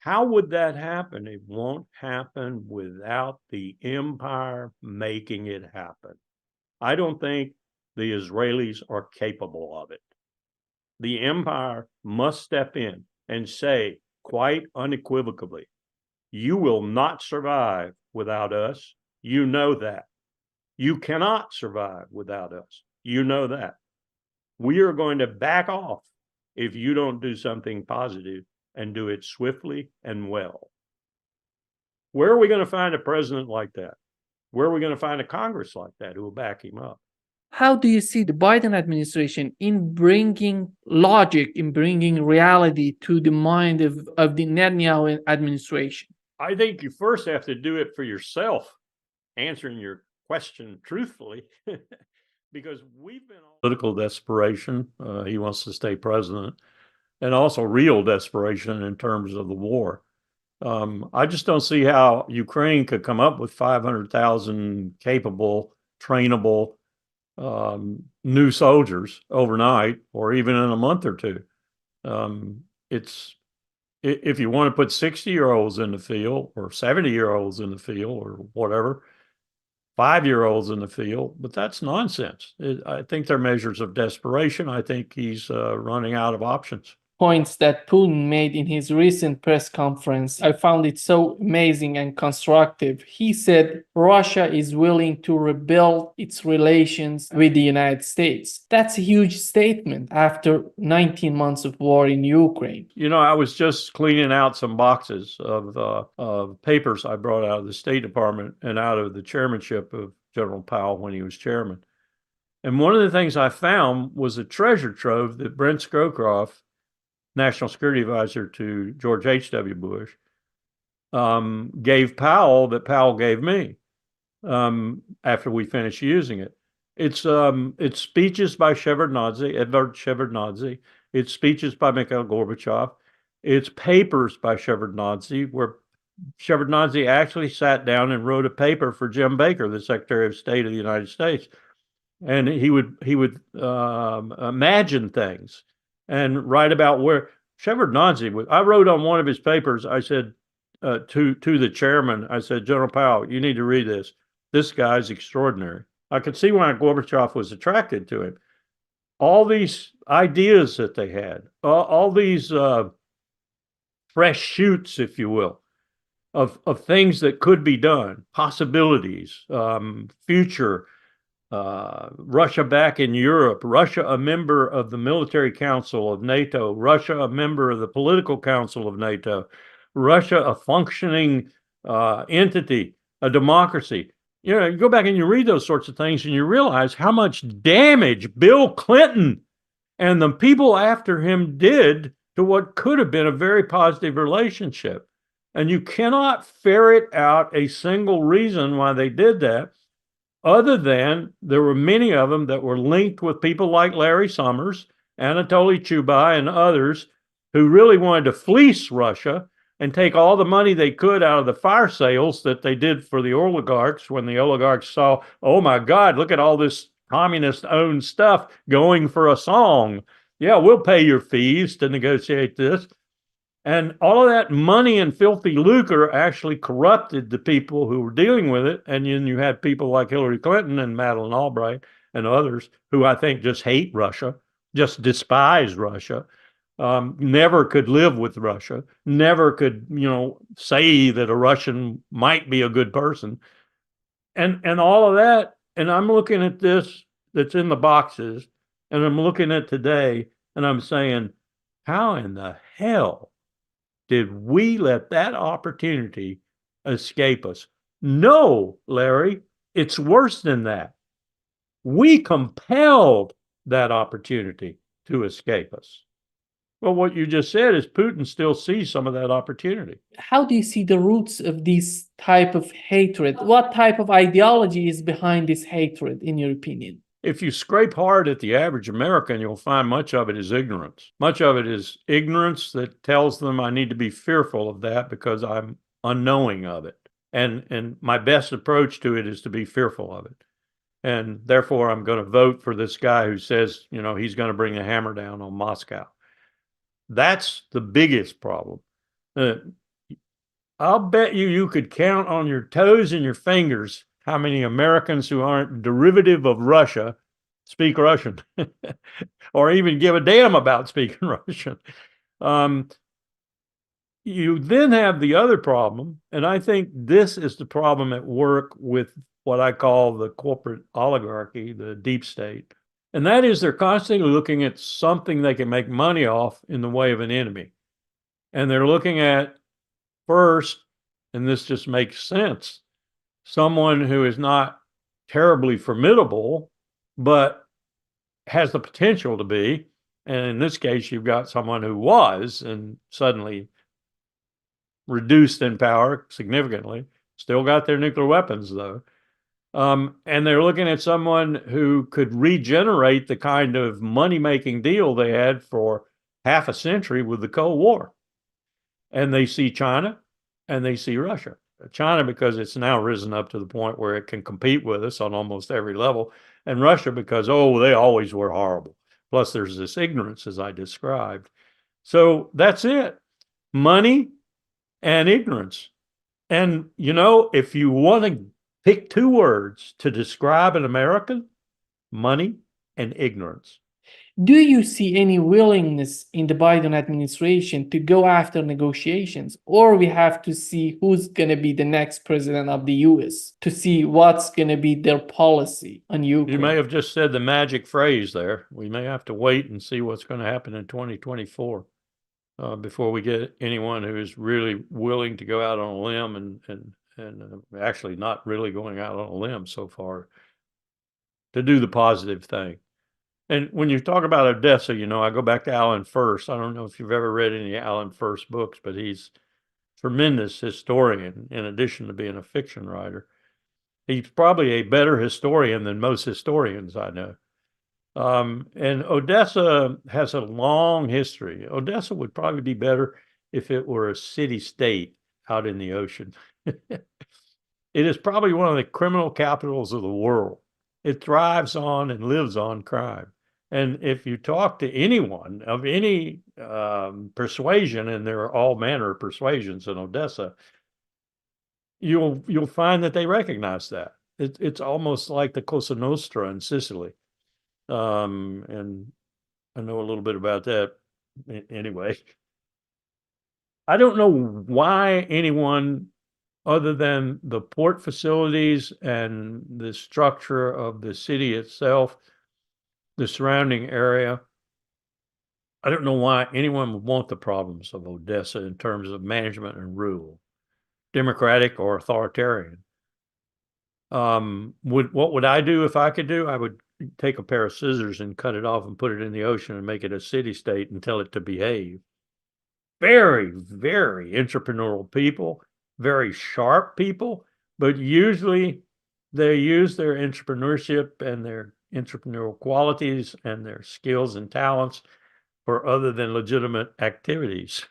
How would that happen? It won't happen without the empire making it happen. I don't think the Israelis are capable of it. The empire must step in and say quite unequivocally, you will not survive without us. You know that. You cannot survive without us. You know that. We are going to back off if you don't do something positive and do it swiftly and well. Where are we going to find a president like that? where are we going to find a Congress like that who will back him up? How do you see the Biden administration in bringing logic, in bringing reality to the mind of the Netanyahu administration? I think you first have to do it for yourself, answering your question truthfully, because we've been on political desperation. He wants to stay president, and also real desperation in terms of the war. I just don't see how Ukraine could come up with 500,000 capable, trainable new soldiers overnight, or even in a month or two. It's if you want to put 60-year-olds in the field, or 70-year-olds in the field, or whatever, 5-year-olds in the field, but that's nonsense. I think they're measures of desperation. I think he's running out of options. Points that Putin made in his recent press conference. I found it so amazing and constructive. He said Russia is willing to rebuild its relations with the United States. That's a huge statement after 19 months of war in Ukraine. You know, I was just cleaning out some boxes of papers I brought out of the State Department and out of the chairmanship of General Powell when he was chairman. And one of the things I found was a treasure trove that Brent Scowcroft, National Security Advisor to George H.W. Bush, gave Powell, that Powell gave me after we finished using it. It's speeches by Edvard Shevardnadze. It's speeches by Mikhail Gorbachev. It's papers by Shevardnadze, where Shevardnadze actually sat down and wrote a paper for Jim Baker, the Secretary of State of the United States, and he would imagine things and write about where Shevardnadze was. I wrote on one of his papers, I said to the chairman, I said, General Powell, you need to read this. This guy's extraordinary. I could see why Gorbachev was attracted to him. All these ideas that they had, all these fresh shoots, if you will, of things that could be done, possibilities, future, Russia back in Europe, Russia a member of the Military Council of NATO, Russia a member of the Political Council of NATO, Russia a functioning entity, a democracy. You know, you go back and you read those sorts of things and you realize how much damage Bill Clinton and the people after him did to what could have been a very positive relationship. And you cannot ferret out a single reason why they did that, other than there were many of them that were linked with people like Larry Summers, Anatoly Chubai, and others who really wanted to fleece Russia and take all the money they could out of the fire sales that they did for the oligarchs when the oligarchs saw, oh my God, look at all this communist-owned stuff going for a song. Yeah, we'll pay your fees to negotiate this. And all of that money and filthy lucre actually corrupted the people who were dealing with it. And then you had people like Hillary Clinton and Madeleine Albright and others who I think just hate Russia, just despise Russia, never could live with Russia, never could, say that a Russian might be a good person. And all of that. And I'm looking at this that's in the boxes, and I'm looking at today, and I'm saying, how in the hell did we let that opportunity escape us? No, Larry, it's worse than that. We compelled that opportunity to escape us. Well, what you just said is Putin still sees some of that opportunity. How do you see the roots of this type of hatred? What type of ideology is behind this hatred, in your opinion? If you scrape hard at the average American, you'll find much of it is ignorance. Much of it is ignorance that tells them I need to be fearful of that because I'm unknowing of it. And my best approach to it is to be fearful of it. And therefore, I'm going to vote for this guy who says, he's going to bring the hammer down on Moscow. That's the biggest problem. I'll bet you could count on your toes and your fingers how many Americans who aren't derivative of Russia speak Russian or even give a damn about speaking Russian. You then have the other problem, and I think this is the problem at work with what I call the corporate oligarchy, the deep state. And that is they're constantly looking at something they can make money off in the way of an enemy. And they're looking at first, and this just makes sense, someone who is not terribly formidable, but has the potential to be. And in this case, you've got someone who was and suddenly reduced in power significantly, still got their nuclear weapons though. And they're looking at someone who could regenerate the kind of money-making deal they had for half a century with the Cold War. And they see China and they see Russia. China because it's now risen up to the point where it can compete with us on almost every level, and Russia because, oh, they always were horrible. Plus, there's this ignorance, as I described. So that's it. Money and ignorance. And, you know, if you want to pick two words to describe an American, money and ignorance. Do you see any willingness in the Biden administration to go after negotiations, or we have to see who's going to be the next president of the US to see what's going to be their policy on Ukraine? You may have just said the magic phrase there. We may have to wait and see what's going to happen in 2024 before we get anyone who is really willing to go out on a limb and actually not really going out on a limb so far to do the positive thing. And when you talk about Odessa, you know, I go back to Alan First. I don't know if you've ever read any Alan First books, but he's a tremendous historian in addition to being a fiction writer. He's probably a better historian than most historians I know. And Odessa has a long history. Odessa would probably be better if it were a city-state out in the ocean. It is probably one of the criminal capitals of the world. It thrives on and lives on crime. And if you talk to anyone of any persuasion, and there are all manner of persuasions in Odessa, you'll find that they recognize that. It's almost like the Cosa Nostra in Sicily. And I know a little bit about that anyway. I don't know why anyone other than the port facilities and the structure of the city itself, the surrounding area, I don't know why anyone would want the problems of Odessa in terms of management and rule, democratic or authoritarian. What would I do if I could do? I would take a pair of scissors and cut it off and put it in the ocean and make it a city state and tell it to behave. Very, very entrepreneurial people, very sharp people, but usually they use their entrepreneurship and their entrepreneurial qualities and their skills and talents for other than legitimate activities.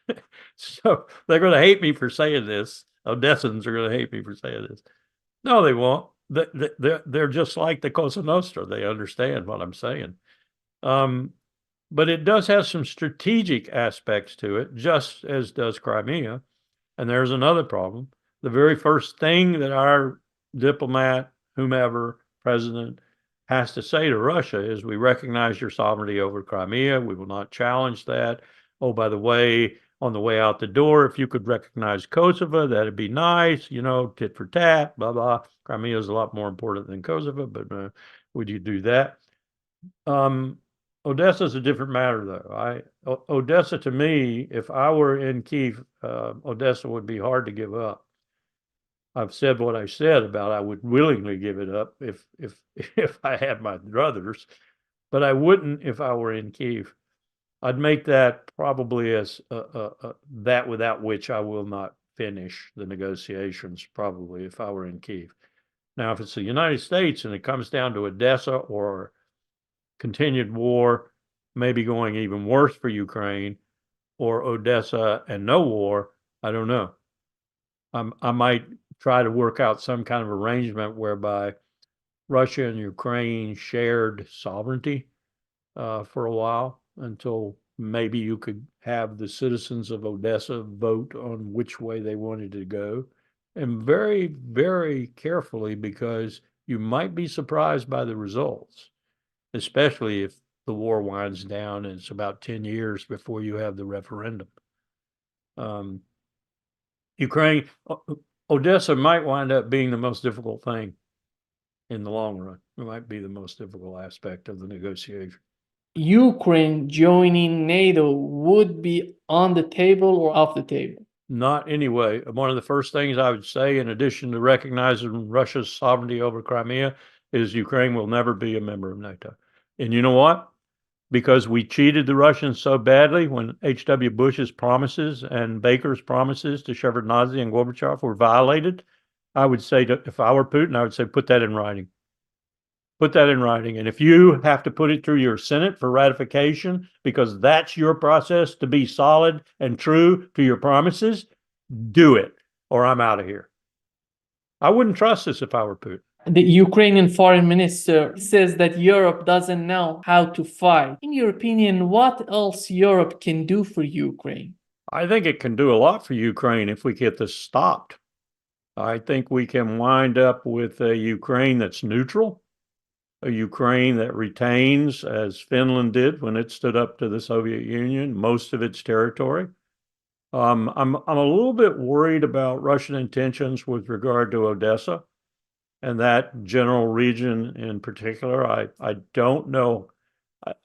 So they're going to hate me for saying this. Odessans are going to hate me for saying this. No, they won't. They're just like the Cosa Nostra. They understand what I'm saying. But it does have some strategic aspects to it, just as does Crimea. And there's another problem. The very first thing that our diplomat, whomever, president, has to say to Russia is, we recognize your sovereignty over Crimea. We will not challenge that. Oh, by the way, on the way out the door, if you could recognize Kosovo, that'd be nice, you know, tit for tat, blah, blah. Crimea is a lot more important than Kosovo, but would you do that? Odessa is a different matter, though. Odessa, to me, if I were in Kyiv, Odessa would be hard to give up. I've said what I said about I would willingly give it up if I had my druthers, but I wouldn't if I were in Kyiv. I'd make that probably as that without which I will not finish the negotiations, probably, if I were in Kyiv. Now, if it's the United States and it comes down to Odessa or continued war, maybe going even worse for Ukraine, or Odessa and no war, I don't know. I might try to work out some kind of arrangement whereby Russia and Ukraine shared sovereignty for a while, until maybe you could have the citizens of Odessa vote on which way they wanted to go. And very, very carefully, because you might be surprised by the results, especially if the war winds down and it's about 10 years before you have the referendum. Ukraine, Odessa might wind up being the most difficult thing in the long run. It might be the most difficult aspect of the negotiation. Ukraine joining NATO would be on the table or off the table? Not anyway. One of the first things I would say, in addition to recognizing Russia's sovereignty over Crimea, is Ukraine will never be a member of NATO. And you know what? Because we cheated the Russians so badly when H.W. Bush's promises and Baker's promises to Shevardnadze and Gorbachev were violated, I would say, if I were Putin, I would say, put that in writing. Put that in writing. And if you have to put it through your Senate for ratification, because that's your process to be solid and true to your promises, do it, or I'm out of here. I wouldn't trust this if I were Putin. The Ukrainian foreign minister says that Europe doesn't know how to fight. In your opinion, what else Europe can do for Ukraine? I think it can do a lot for Ukraine if we get this stopped. I think we can wind up with a Ukraine that's neutral, a Ukraine that retains, as Finland did when it stood up to the Soviet Union, most of its territory. I'm a little bit worried about Russian intentions with regard to Odessa and that general region in particular. I don't know.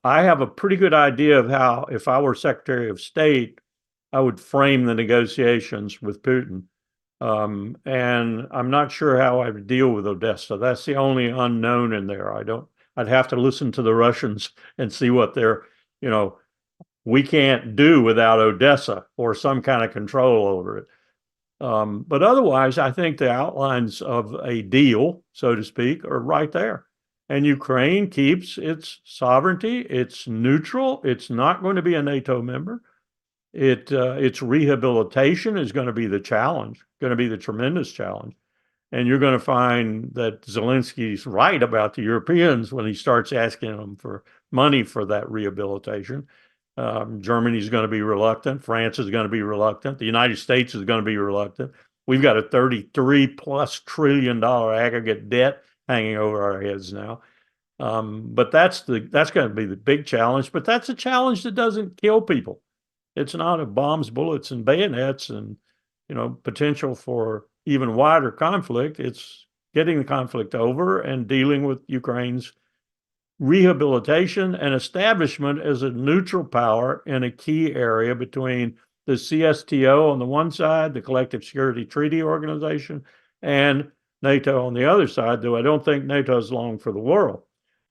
I have a pretty good idea of how, if I were Secretary of State, I would frame the negotiations with Putin. And I'm not sure how I would deal with Odessa. That's the only unknown in there. I'd have to listen to the Russians and see what they're, we can't do without Odessa or some kind of control over it. But otherwise, I think the outlines of a deal, so to speak, are right there. And Ukraine keeps its sovereignty. It's neutral. It's not going to be a NATO member. Its rehabilitation is going to be the challenge, going to be the tremendous challenge. And you're going to find that Zelensky's right about the Europeans when he starts asking them for money for that rehabilitation. Germany's going to be reluctant. France is going to be reluctant. The United States is going to be reluctant. We've got a $33+ trillion aggregate debt hanging over our heads now. But that's going to be the big challenge. But that's a challenge that doesn't kill people. It's not a bombs, bullets, and bayonets and, potential for even wider conflict. It's getting the conflict over and dealing with Ukraine's rehabilitation and establishment as a neutral power in a key area between the CSTO on the one side, the Collective Security Treaty Organization, and NATO on the other side, though I don't think NATO is long for the world.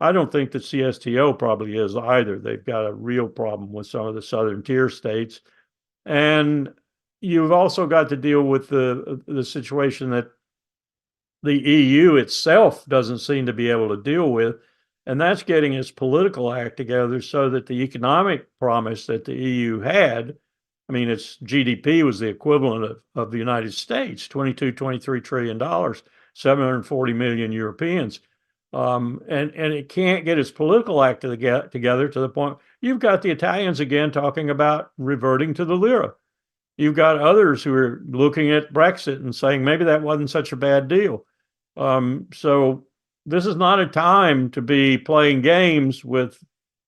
I don't think the CSTO probably is either. They've got a real problem with some of the southern tier states. And you've also got to deal with the situation that the EU itself doesn't seem to be able to deal with. And that's getting its political act together so that the economic promise that the EU had, its GDP was the equivalent of the United States, $23 trillion, 740 million Europeans. And it can't get its political act together to the point. You've got the Italians again talking about reverting to the lira. You've got others who are looking at Brexit and saying maybe that wasn't such a bad deal. So this is not a time to be playing games with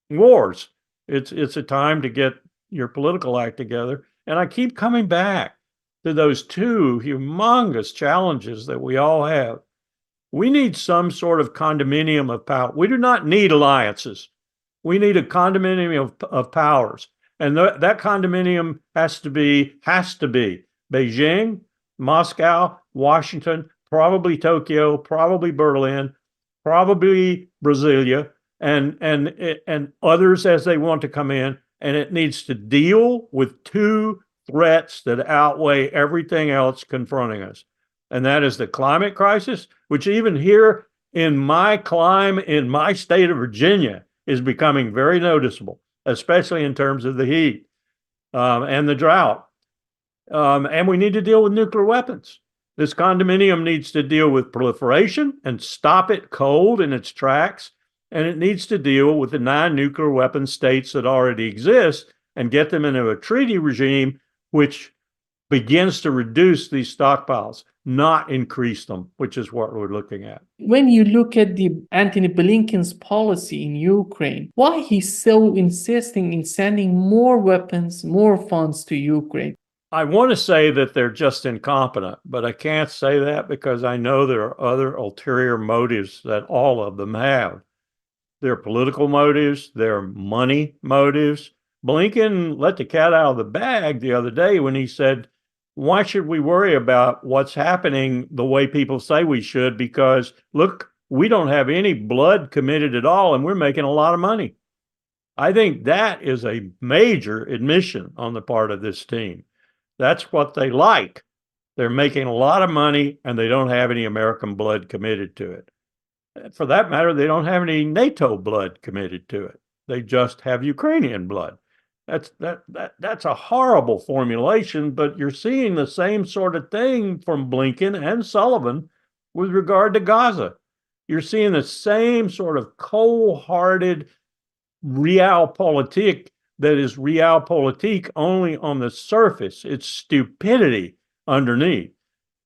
wars. It's a time to get your political act together. And I keep coming back to those two humongous challenges that we all have. We need some sort of condominium of power. We do not need alliances. We need a condominium of powers. And that condominium has to be Beijing, Moscow, Washington, probably Tokyo, probably Berlin, probably Brasilia, and others as they want to come in. And it needs to deal with two threats that outweigh everything else confronting us. And that is the climate crisis, which even here in my state of Virginia is becoming very noticeable, especially in terms of the heat and the drought. And we need to deal with nuclear weapons. This condominium needs to deal with proliferation and stop it cold in its tracks. And it needs to deal with the 9 nuclear weapon states that already exist and get them into a treaty regime which begins to reduce these stockpiles, not increase them, which is what we're looking at. When you look at the Antony Blinken's policy in Ukraine, why he's so insisting in sending more weapons, more funds to Ukraine? I want to say that they're just incompetent, but I can't say that because I know there are other ulterior motives that all of them have. There are political motives, there are money motives. Blinken let the cat out of the bag the other day when he said, why should we worry about what's happening the way people say we should? Because look, we don't have any blood committed at all, and we're making a lot of money. I think that is a major admission on the part of this team. That's what they like. They're making a lot of money, and they don't have any American blood committed to it. For that matter, they don't have any NATO blood committed to it. They just have Ukrainian blood. That's a horrible formulation, but you're seeing the same sort of thing from Blinken and Sullivan with regard to Gaza. You're seeing the same sort of cold-hearted realpolitik that is realpolitik only on the surface. It's stupidity underneath.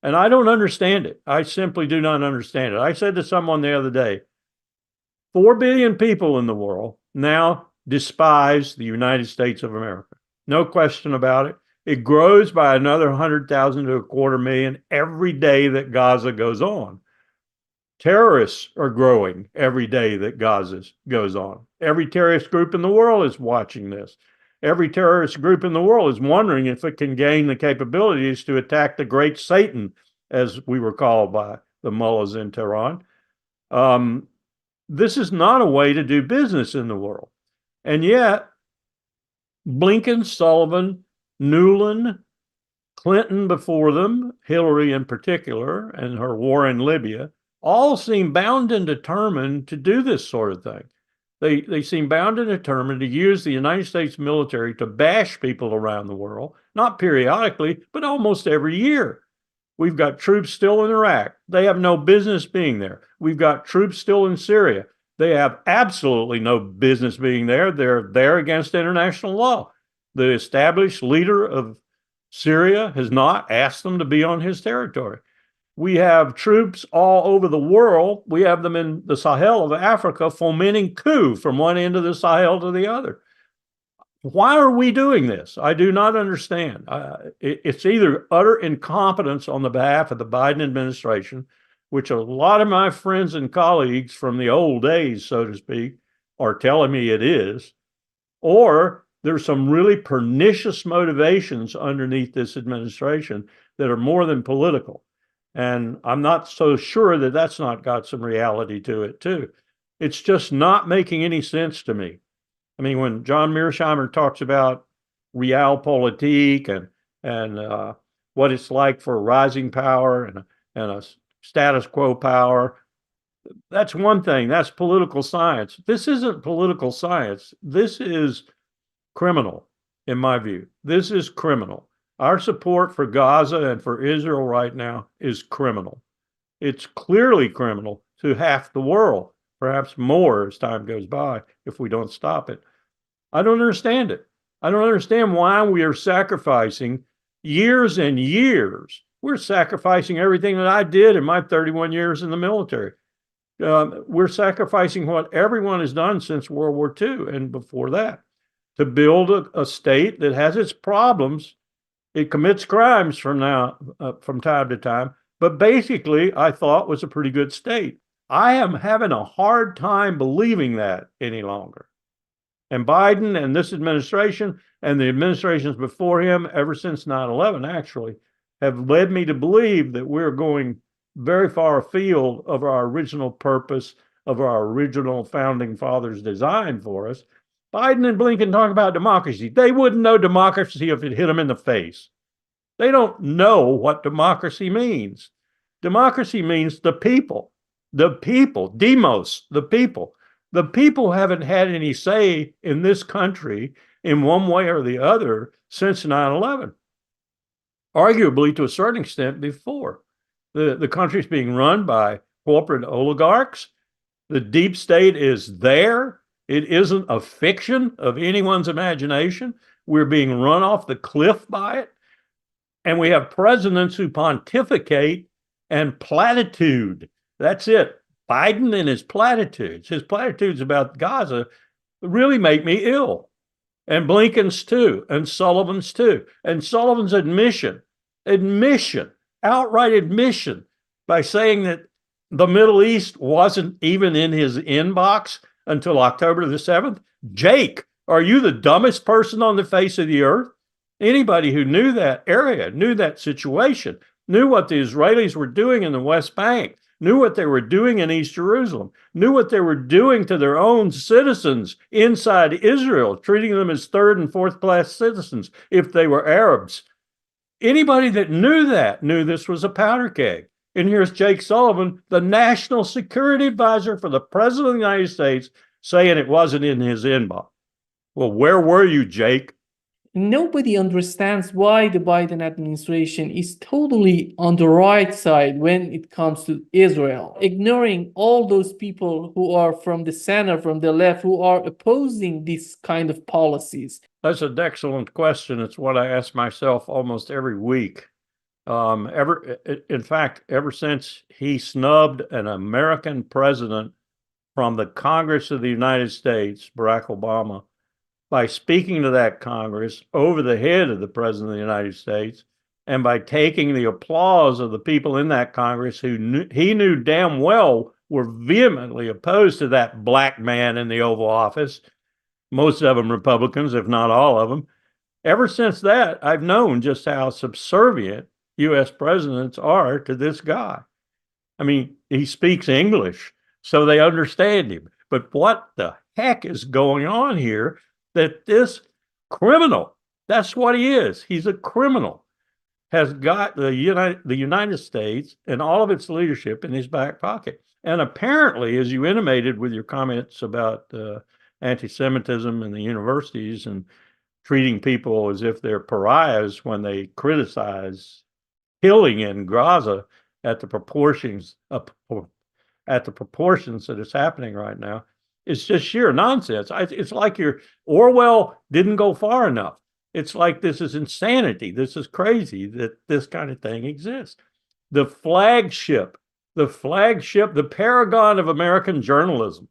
And I don't understand it. I simply do not understand it. I said to someone the other day, 4 billion people in the world now despise the United States of America. No question about it. It grows by another 100,000 to 250,000 every day that Gaza goes on. Terrorists are growing every day that Gaza goes on. Every terrorist group in the world is watching this. Every terrorist group in the world is wondering if it can gain the capabilities to attack the great Satan, as we were called by the mullahs in Tehran. This is not a way to do business in the world. And yet, Blinken, Sullivan, Nuland, Clinton before them, Hillary in particular, and her war in Libya, all seem bound and determined to do this sort of thing. They seem bound and determined to use the United States military to bash people around the world, not periodically, but almost every year. We've got troops still in Iraq. They have no business being there. We've got troops still in Syria. They have absolutely no business being there. They're there against international law. The established leader of Syria has not asked them to be on his territory. We have troops all over the world. We have them in the Sahel of Africa fomenting coup from one end of the Sahel to the other. Why are we doing this? I do not understand. It's either utter incompetence on the behalf of the Biden administration, which a lot of my friends and colleagues from the old days, so to speak, are telling me it is, or there's some really pernicious motivations underneath this administration that are more than political. And I'm not so sure that that's not got some reality to it, too. It's just not making any sense to me. I mean, when John Mearsheimer talks about realpolitik and what it's like for a rising power and a status quo power, that's one thing. That's political science. This isn't political science. This is criminal, in my view. This is criminal. Our support for Gaza and for Israel right now is criminal. It's clearly criminal to half the world, perhaps more as time goes by if we don't stop it. I don't understand it. I don't understand why we are sacrificing years and years. We're sacrificing everything that I did in my 31 years in the military. We're sacrificing what everyone has done since World War II and before that to build a state that has its problems. It commits crimes from time to time, but basically I thought was a pretty good state. I am having a hard time believing that any longer. And Biden and this administration and the administrations before him, ever since 9/11 actually, have led me to believe that we're going very far afield of our original purpose, of our original founding fathers' design for us. Biden and Blinken talk about democracy. They wouldn't know democracy if it hit them in the face. They don't know what democracy means. Democracy means the people, demos, the people. The people haven't had any say in this country in one way or the other since 9/11. Arguably, to a certain extent, before. The country's being run by corporate oligarchs. The deep state is there. It isn't a fiction of anyone's imagination. We're being run off the cliff by it. And we have presidents who pontificate and platitude. That's it. Biden and his platitudes about Gaza really make me ill. And Blinken's too, and Sullivan's too. And Sullivan's outright admission by saying that the Middle East wasn't even in his inbox until October the 7th. Jake, are you the dumbest person on the face of the earth? Anybody who knew that area, knew that situation, knew what the Israelis were doing in the West Bank, knew what they were doing in East Jerusalem, knew what they were doing to their own citizens inside Israel, treating them as third and fourth class citizens if they were Arabs. Anybody that knew that knew this was a powder keg. And here's Jake Sullivan, the national security advisor for the president of the United States, saying it wasn't in his inbox. Well, where were you, Jake? Nobody understands why the Biden administration is totally on the right side when it comes to Israel, ignoring all those people who are from the center, from the left, who are opposing this kind of policies. That's an excellent question. It's what I ask myself almost every week. In fact, ever since he snubbed an American president from the Congress of the United States, Barack Obama, by speaking to that Congress over the head of the President of the United States, and by taking the applause of the people in that Congress who he knew damn well were vehemently opposed to that black man in the Oval Office, most of them Republicans, if not all of them. Ever since that, I've known just how subservient U.S. presidents are to this guy. I mean, he speaks English, so they understand him. But what the heck is going on here? That this criminal, that's what he is. He's a criminal, has got the United States and all of its leadership in his back pocket. And apparently, as you intimated with your comments about anti-Semitism in the universities and treating people as if they're pariahs when they criticize killing in Gaza at the proportions that is happening right now, it's just sheer nonsense. It's like Orwell didn't go far enough. It's like this is insanity. This is crazy that this kind of thing exists. The flagship, the paragon of American journalism,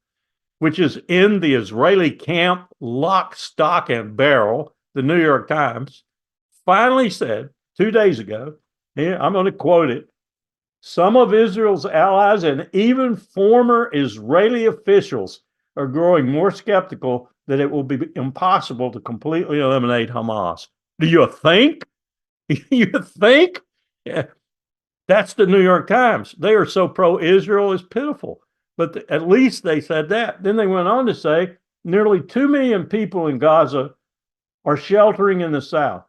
which is in the Israeli camp, lock, stock, and barrel, the New York Times, finally said 2 days ago, I'm going to quote it, some of Israel's allies and even former Israeli officials are growing more skeptical that it will be impossible to completely eliminate Hamas. Do you think? You think? Yeah. That's the New York Times. They are so pro-Israel, it's pitiful. But at least they said that. Then they went on to say nearly 2 million people in Gaza are sheltering in the south.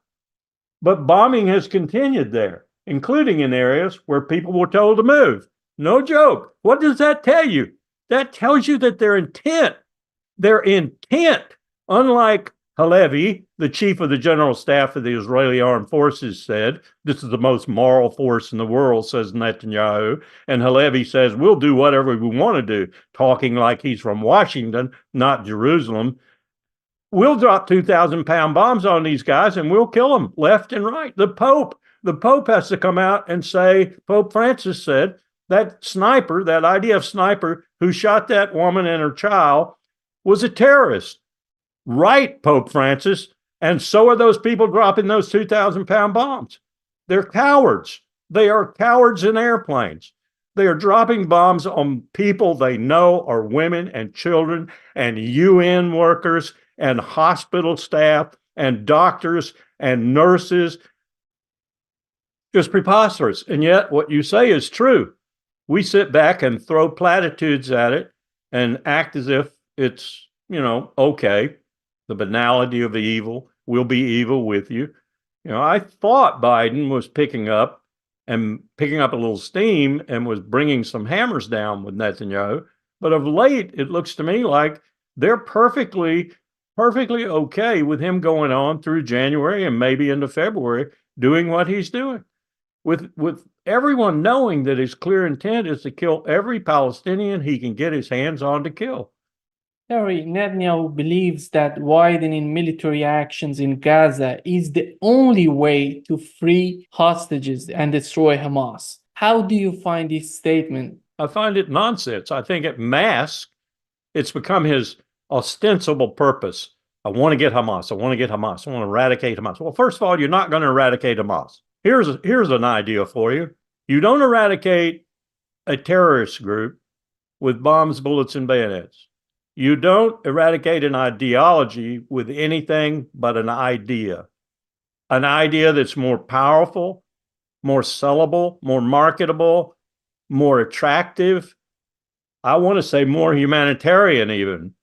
But bombing has continued there, including in areas where people were told to move. No joke. What does that tell you? That tells you that their intent, unlike Halevi, the chief of the general staff of the Israeli armed forces, said, this is the most moral force in the world, says Netanyahu. And Halevi says, we'll do whatever we want to do, talking like he's from Washington, not Jerusalem. We'll drop 2,000-pound bombs on these guys and we'll kill them left and right. The Pope has to come out and say, Pope Francis said, that sniper, that IDF sniper who shot that woman and her child was a terrorist. Right, Pope Francis. And so are those people dropping those 2,000-pound bombs. They're cowards. They are cowards in airplanes. They are dropping bombs on people they know are women and children and UN workers and hospital staff and doctors and nurses. It's preposterous. And yet what you say is true. We sit back and throw platitudes at it and act as if it's, okay. The banality of the evil, will be evil with you. I thought Biden was picking up a little steam and was bringing some hammers down with Netanyahu. But of late, it looks to me like they're perfectly okay with him going on through January and maybe into February doing what he's doing. With everyone knowing that his clear intent is to kill every Palestinian he can get his hands on to kill. Harry, Netanyahu believes that widening military actions in Gaza is the only way to free hostages and destroy Hamas. How do you find this statement? I find it nonsense. I think it masks, it's become his ostensible purpose. I want to get Hamas. I want to get Hamas. I want to eradicate Hamas. Well, first of all, you're not going to eradicate Hamas. Here's an idea for you. You don't eradicate a terrorist group with bombs, bullets, and bayonets. You don't eradicate an ideology with anything but an idea. an idea that's more powerful, more sellable, more marketable, more attractive. I want to say more humanitarian even.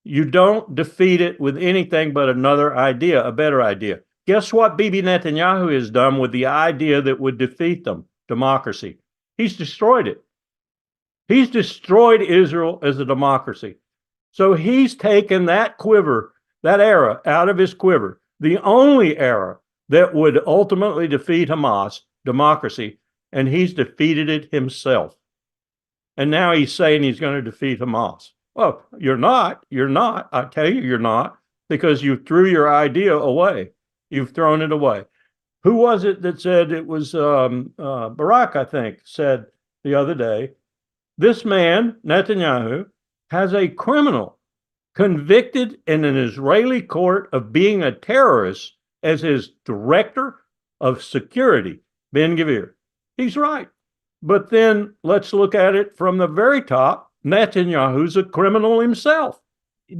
You don't defeat it with anything but another idea, a better idea. Guess what Bibi Netanyahu has done with the idea that would defeat them? Democracy. He's destroyed it. He's destroyed Israel as a democracy. So he's taken that quiver, that arrow out of his quiver, the only arrow that would ultimately defeat Hamas, democracy, and he's defeated it himself. And now he's saying he's going to defeat Hamas. Well, you're not. You're not. I tell you, you're not, because you threw your idea away. You've thrown it away. Who was it that said it was Barack, I think, said the other day, this man, Netanyahu, has a criminal convicted in an Israeli court of being a terrorist as his director of security, Ben Gvir. He's right. But then let's look at it from the very top. Netanyahu's a criminal himself.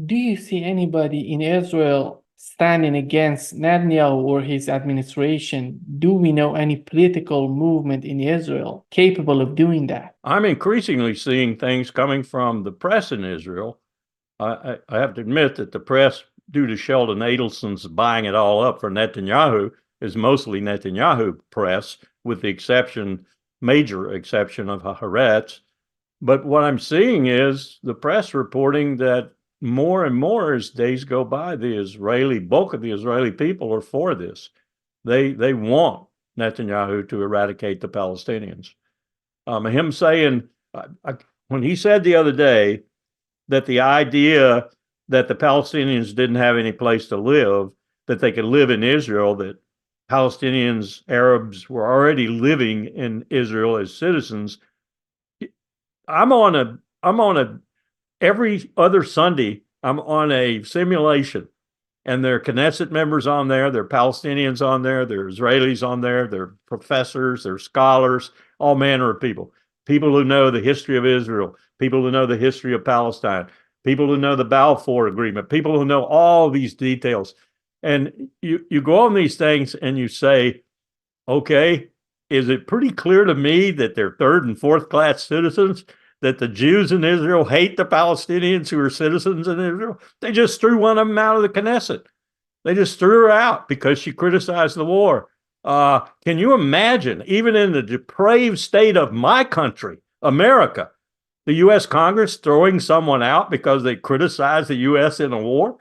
Do you see anybody in Israel standing against Netanyahu or his administration? Do we know any political movement in Israel capable of doing that? I'm increasingly seeing things coming from the press in Israel. I have to admit that the press, due to Sheldon Adelson's buying it all up for Netanyahu, is mostly Netanyahu press, with the exception, major exception of Haaretz. But what I'm seeing is the press reporting that more and more as days go by, the bulk of the Israeli people are for this. They want Netanyahu to eradicate the Palestinians. Him saying, when he said the other day that the idea that the Palestinians didn't have any place to live, that they could live in Israel, that Palestinians, Arabs were already living in Israel as citizens. Every other Sunday, I'm on a simulation, and there are Knesset members on there, there are Palestinians on there, there are Israelis on there, there are professors, there are scholars, all manner of people. People who know the history of Israel, people who know the history of Palestine, people who know the Balfour Agreement, people who know all these details. And you go on these things and you say, okay, is it pretty clear to me that they're third and fourth class citizens, that the Jews in Israel hate the Palestinians who are citizens in Israel? They just threw one of them out of the Knesset. They just threw her out because she criticized the war. Can you imagine, even in the depraved state of my country, America, the U.S. Congress throwing someone out because they criticized the U.S. in a war?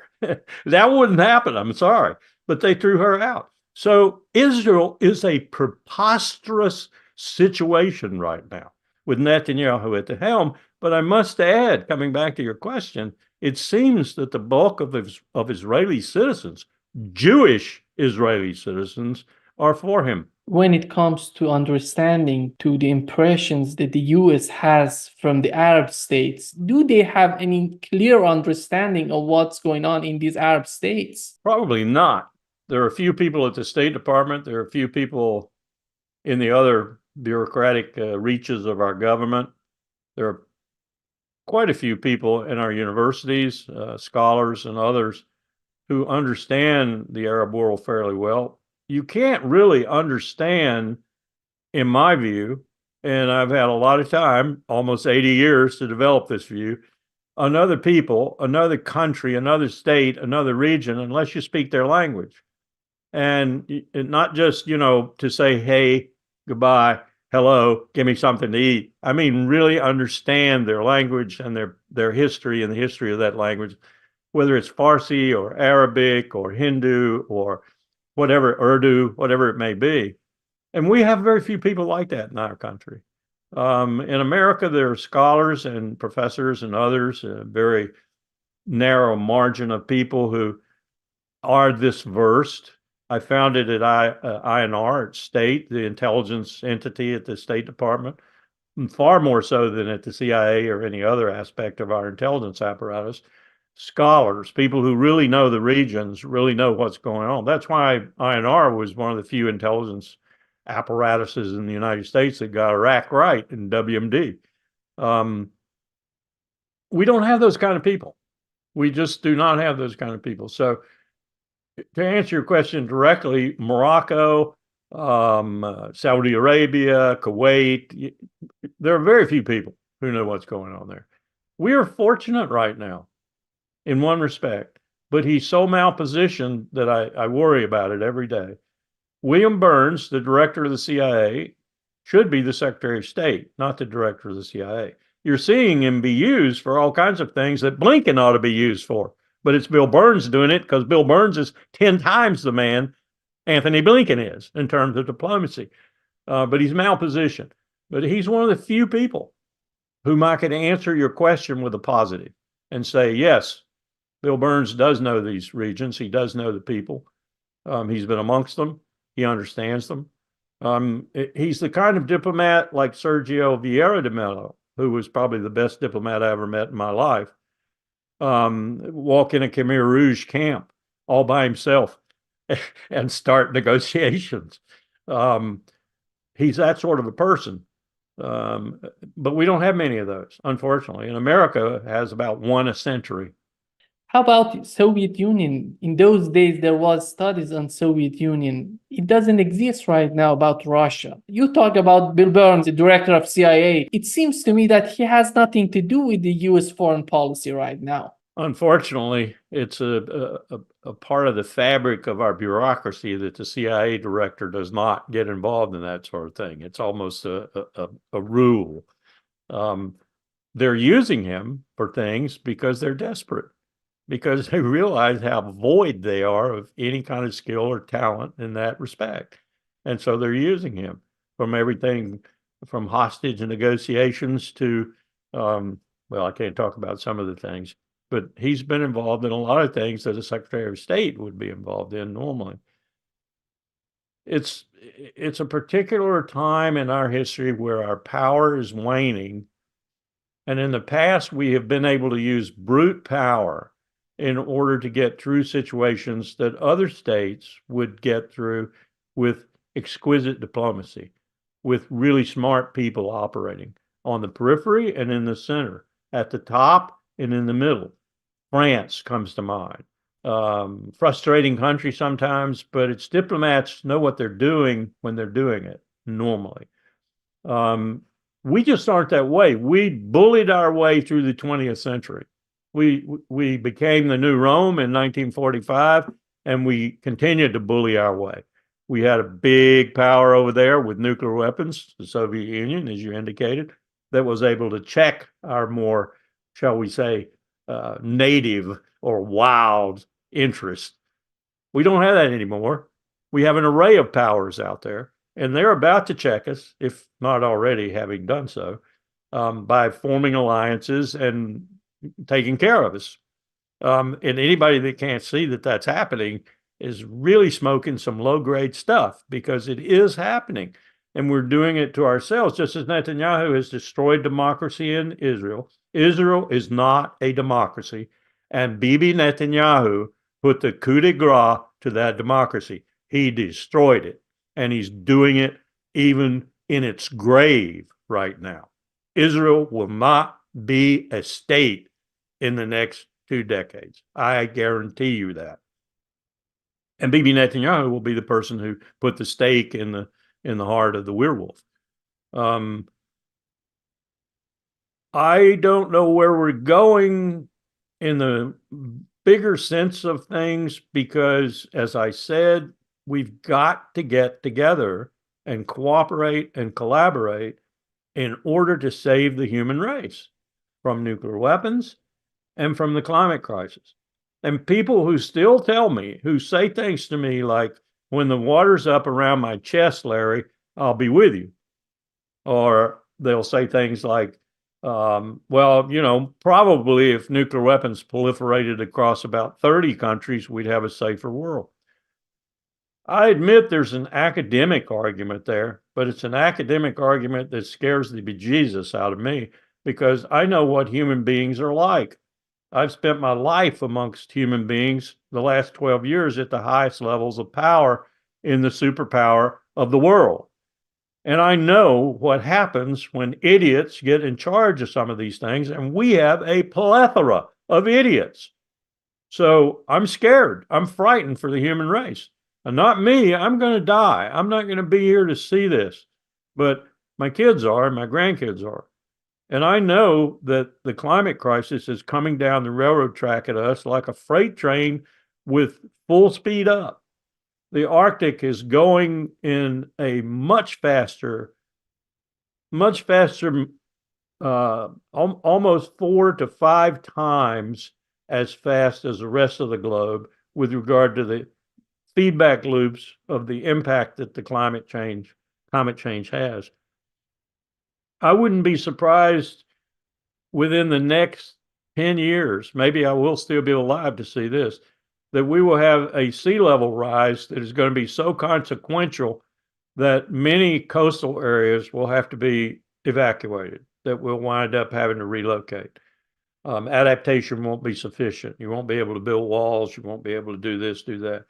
That wouldn't happen. I'm sorry, but they threw her out. So Israel is a preposterous situation right now with Netanyahu at the helm. But I must add, coming back to your question, it seems that the bulk of Israeli citizens, Jewish Israeli citizens, are for him. When it comes to understanding to the impressions that the US has from the Arab states, do they have any clear understanding of what's going on in these Arab states? Probably not. There are a few people at the State Department. There are a few people in the other bureaucratic reaches of our government. There are quite a few people in our universities, scholars and others, who understand the Arab world fairly well. You can't really understand, in my view, and I've had a lot of time, almost 80 years, to develop this view, another people, another country, another state, another region, unless you speak their language. And not just, to say, hey, goodbye, hello, give me something to eat. I mean, really understand their language and their history and the history of that language, whether it's Farsi or Arabic or Hindu or whatever, Urdu, whatever it may be. And we have very few people like that in our country. In America, there are scholars and professors and others, a very narrow margin of people who are this versed. I found it at INR, at State, the intelligence entity at the State Department, and far more so than at the CIA or any other aspect of our intelligence apparatus. Scholars, people who really know the regions, really know what's going on. That's why INR was one of the few intelligence apparatuses in the United States that got Iraq right in WMD. We don't have those kind of people. We just do not have those kind of people. So To answer your question directly, Morocco, Saudi Arabia, Kuwait, there are very few people who know what's going on there. We are fortunate right now in one respect, but he's so malpositioned that I worry about it every day. William Burns, the director of the CIA, should be the Secretary of State, not the director of the CIA. You're seeing him be used for all kinds of things that Blinken ought to be used for. But it's Bill Burns doing it because Bill Burns is 10 times the man Anthony Blinken is in terms of diplomacy. But he's malpositioned. But he's one of the few people whom I could answer your question with a positive and say, yes, Bill Burns does know these regions. He does know the people. He's been amongst them. He understands them. He's the kind of diplomat like Sergio Vieira de Mello, who was probably the best diplomat I ever met in my life. Walk in a Khmer Rouge camp all by himself and start negotiations. He's that sort of a person. But we don't have many of those, unfortunately. And America has about one a century. How about Soviet Union? In those days, there was studies on Soviet Union. It doesn't exist right now about Russia. You talk about Bill Burns, the director of CIA. It seems to me that he has nothing to do with the U.S. foreign policy right now. Unfortunately, it's a part of the fabric of our bureaucracy that the CIA director does not get involved in that sort of thing. It's almost a rule. They're using him for things because they're desperate, because they realize how void they are of any kind of skill or talent in that respect. And so they're using him from everything from hostage negotiations to, well, I can't talk about some of the things, but he's been involved in a lot of things that a Secretary of State would be involved in normally. It's a particular time in our history where our power is waning. And in the past, we have been able to use brute power in order to get through situations that other states would get through with exquisite diplomacy, with really smart people operating on the periphery and in the center, at the top and in the middle. France comes to mind. Frustrating country sometimes, but its diplomats know what they're doing when they're doing it normally. We just aren't that way. We bullied our way through the 20th century. We became the new Rome in 1945, and we continued to bully our way. We had a big power over there with nuclear weapons, the Soviet Union, as you indicated, that was able to check our more, shall we say, native or wild interest. We don't have that anymore. We have an array of powers out there, and they're about to check us, if not already having done so, by forming alliances and taking care of us. And anybody that can't see that that's happening is really smoking some low-grade stuff, because it is happening. And we're doing it to ourselves, just as Netanyahu has destroyed democracy in Israel. Israel is not a democracy. And Bibi Netanyahu put the coup de grace to that democracy. He destroyed it. And he's doing it even in its grave right now. Israel will not be a state in the next 2 decades. I guarantee you that. And Bibi Netanyahu will be the person who put the stake in the heart of the werewolf. I don't know where we're going in the bigger sense of things, because, as I said, we've got to get together and cooperate and collaborate in order to save the human race from nuclear weapons and from the climate crisis. And people who still tell me, who say things to me like, when the water's up around my chest, Larry, I'll be with you. Or they'll say things like, well, you know, probably if nuclear weapons proliferated across about 30 countries, we'd have a safer world. I admit there's an academic argument there, but it's an academic argument that scares the bejesus out of me, because I know what human beings are like. I've spent my life amongst human beings the last 12 years at the highest levels of power in the superpower of the world. And I know what happens when idiots get in charge of some of these things, and we have a plethora of idiots. So I'm scared. I'm frightened for the human race. And not me. I'm going to die. I'm not going to be here to see this. But my kids are, and my grandkids are. And I know that the climate crisis is coming down the railroad track at us like a freight train with full speed up. The Arctic is going in a much faster, almost 4 to 5 times as fast as the rest of the globe with regard to the feedback loops of the impact that the climate change has. I wouldn't be surprised within the next 10 years, maybe I will still be alive to see this, that we will have a sea level rise that is going to be so consequential that many coastal areas will have to be evacuated, that we'll wind up having to relocate. Adaptation won't be sufficient. You won't be able to build walls. You won't be able to do this, do that.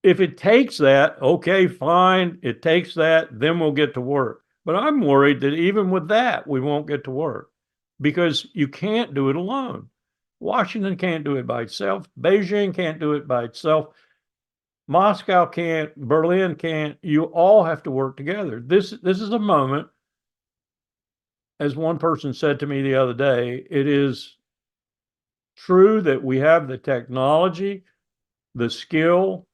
If it takes that, okay, fine. It takes that, then we'll get to work. But I'm worried that even with that, we won't get to work because you can't do it alone. Washington can't do it by itself. Beijing can't do it by itself. Moscow can't. Berlin can't. You all have to work together. This is a moment, as one person said to me the other day, it is true that we have the technology, the skill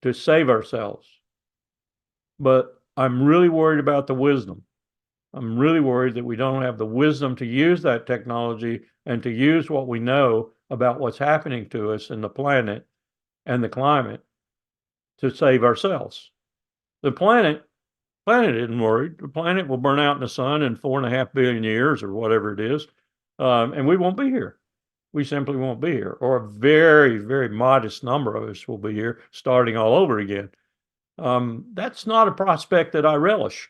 to save ourselves. But I'm really worried about the wisdom. I'm really worried that we don't have the wisdom to use that technology and to use what we know about what's happening to us in the planet and the climate to save ourselves. The planet isn't worried. The planet will burn out in the sun in 4.5 billion years or whatever it is. And we won't be here. We simply won't be here. Or a very, very modest number of us will be here starting all over again. That's not a prospect that I relish.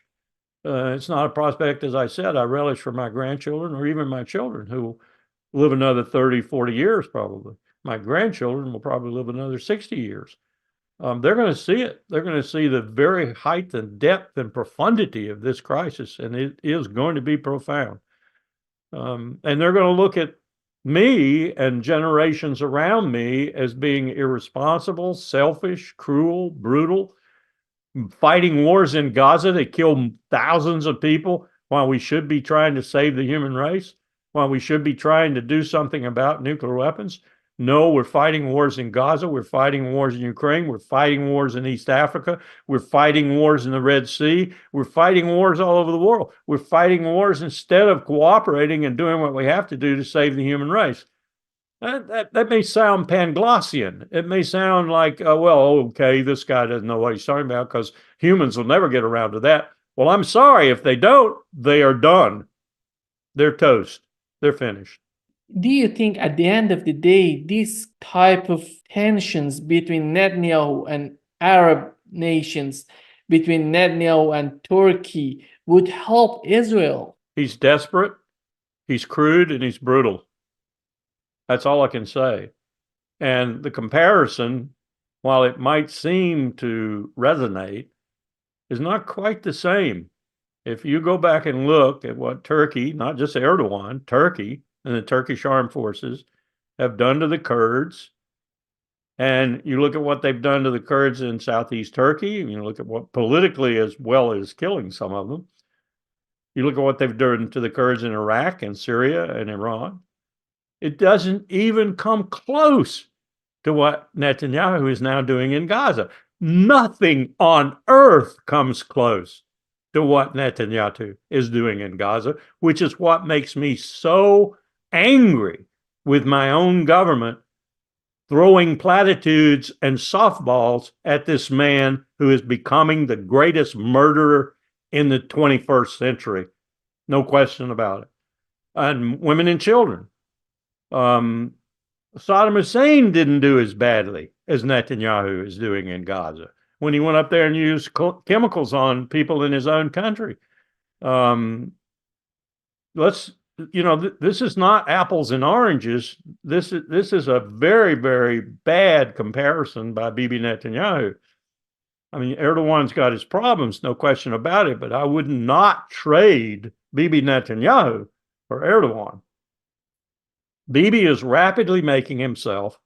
It's not a prospect, as I said, I relish for my grandchildren or even my children who will live another 30, 40 years probably. My grandchildren will probably live another 60 years. They're going to see it. They're going to see the very height and depth and profundity of this crisis, and it is going to be profound. And they're going to look at me and generations around me as being irresponsible, selfish, cruel, brutal, fighting wars in Gaza that kill thousands of people while we should be trying to save the human race, while we should be trying to do something about nuclear weapons. No, we're fighting wars in Gaza. We're fighting wars in Ukraine. We're fighting wars in East Africa. We're fighting wars in the Red Sea. We're fighting wars all over the world. We're fighting wars instead of cooperating and doing what we have to do to save the human race. That may sound Panglossian. It may sound like, well, okay, this guy doesn't know what he's talking about because humans will never get around to that. Well, I'm sorry. If they don't, they are done. They're toast. They're finished. Do you think at the end of the day, this type of tensions between Netanyahu and Arab nations, between Netanyahu and Turkey, would help Israel? He's desperate, he's crude, and he's brutal. That's all I can say. And the comparison, while it might seem to resonate, is not quite the same. If you go back and look at what Turkey, not just Erdogan, Turkey and the Turkish armed forces have done to the Kurds, and you look at what they've done to the Kurds in southeast Turkey, and you look at what politically as well as killing some of them, you look at what they've done to the Kurds in Iraq and Syria and Iran, it doesn't even come close to what Netanyahu is now doing in Gaza. Nothing on earth comes close to what Netanyahu is doing in Gaza, which is what makes me so angry with my own government throwing platitudes and softballs at this man who is becoming the greatest murderer in the 21st century. No question about it. And women and children. Saddam Hussein didn't do as badly as Netanyahu is doing in Gaza when he went up there and used chemicals on people in his own country. This is not apples and oranges. This is a very, very bad comparison by Bibi Netanyahu. I mean, Erdogan's got his problems, no question about it, but I would not trade Bibi Netanyahu for Erdogan. Bibi is rapidly making himself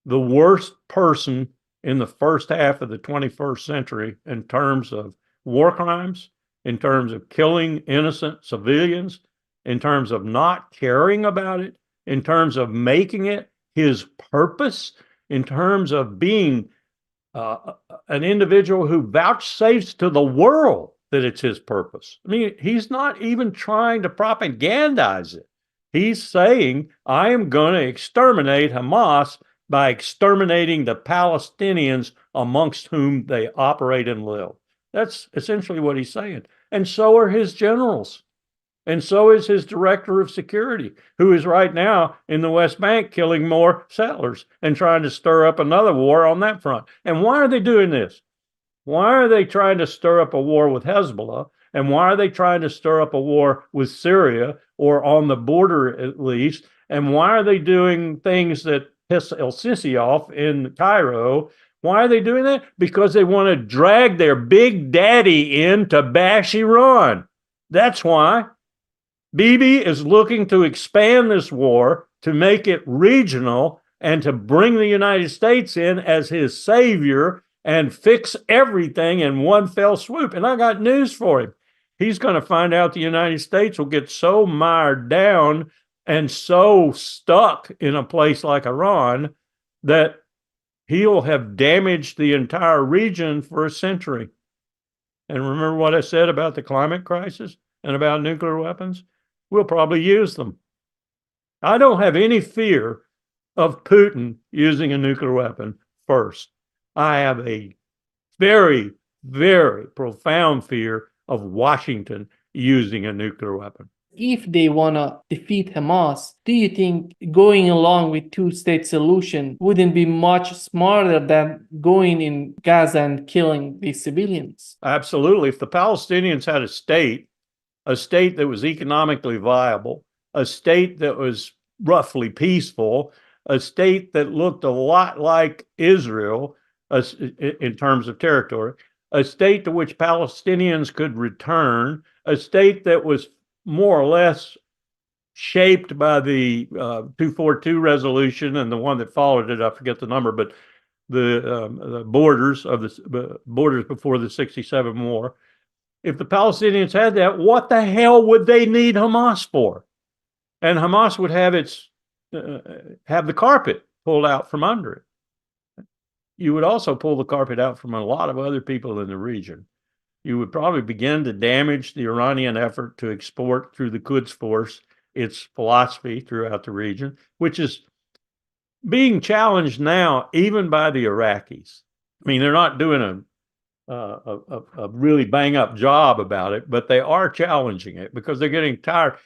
the worst person in the first half of the 21st century in terms of war crimes, in terms of killing innocent civilians, in terms of not caring about it, in terms of making it his purpose, in terms of being an individual who vouchsafes to the world that it's his purpose. I mean, he's not even trying to propagandize it. He's saying, I am going to exterminate Hamas by exterminating the Palestinians amongst whom they operate and live. That's essentially what he's saying. And so are his generals. And so is his director of security, who is right now in the West Bank killing more settlers and trying to stir up another war on that front. And why are they doing this? Why are they trying to stir up a war with Hezbollah? And why are they trying to stir up a war with Syria, or on the border at least? And why are they doing things that piss El Sisi off in Cairo? Why are they doing that? Because they want to drag their big daddy in to bash Iran. That's why. Bibi is looking to expand this war, to make it regional, and to bring the United States in as his savior and fix everything in one fell swoop. And I got news for him. He's going to find out the United States will get so mired down and so stuck in a place like Iran that he'll have damaged the entire region for a century. And remember what I said about the climate crisis and about nuclear weapons? We'll probably use them. I don't have any fear of Putin using a nuclear weapon first. I have a very, very profound fear of Washington using a nuclear weapon. If they want to defeat Hamas, do you think going along with two-state solution wouldn't be much smarter than going in Gaza and killing the civilians? Absolutely. If the Palestinians had a state that was economically viable, a state that was roughly peaceful, a state that looked a lot like Israel in terms of territory, a state to which Palestinians could return, a state that was more or less shaped by the 242 resolution and the one that followed it, I forget the number, but the borders of the borders before the 67 war. If the Palestinians had that, what the hell would they need Hamas for? And Hamas would have have the carpet pulled out from under it. You would also pull the carpet out from a lot of other people in the region. You would probably begin to damage the Iranian effort to export through the Quds Force its philosophy throughout the region, which is being challenged now even by the Iraqis. I mean, they're not doing a really bang up job about it, but they are challenging it because they're getting tired.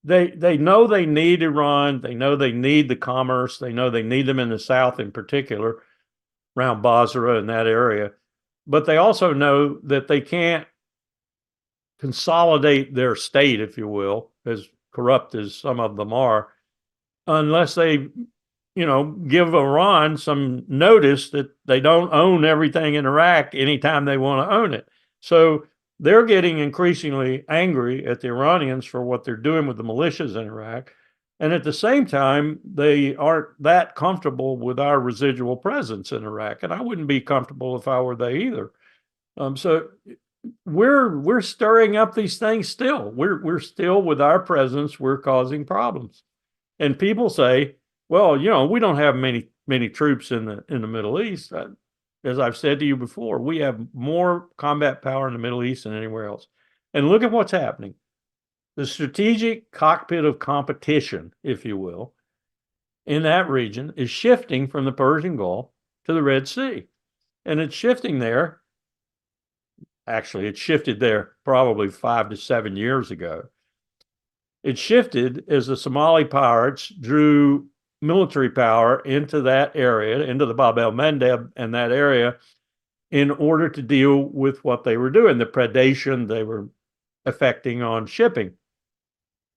They know they need Iran. They know they need the commerce. They know they need them in the south, in particular, around Basra and that area. But they also know that they can't consolidate their state, if you will, as corrupt as some of them are, unless they give Iran some notice that they don't own everything in Iraq anytime they want to own it. So they're getting increasingly angry at the Iranians for what they're doing with the militias in Iraq. And at the same time, they aren't that comfortable with our residual presence in Iraq. And I wouldn't be comfortable if I were they either. So we're stirring up these things still. We're still, with our presence, we're causing problems. And people say, well, we don't have many troops in the Middle East. As I've said to you before, we have more combat power in the Middle East than anywhere else. And look at what's happening. The strategic cockpit of competition, if you will, in that region is shifting from the Persian Gulf to the Red Sea. And it's shifting there. Actually, it shifted there probably 5 to 7 years ago. It shifted as the Somali pirates drew military power into that area, into the Bab el-Mandeb and that area, in order to deal with what they were doing, the predation they were effecting on shipping.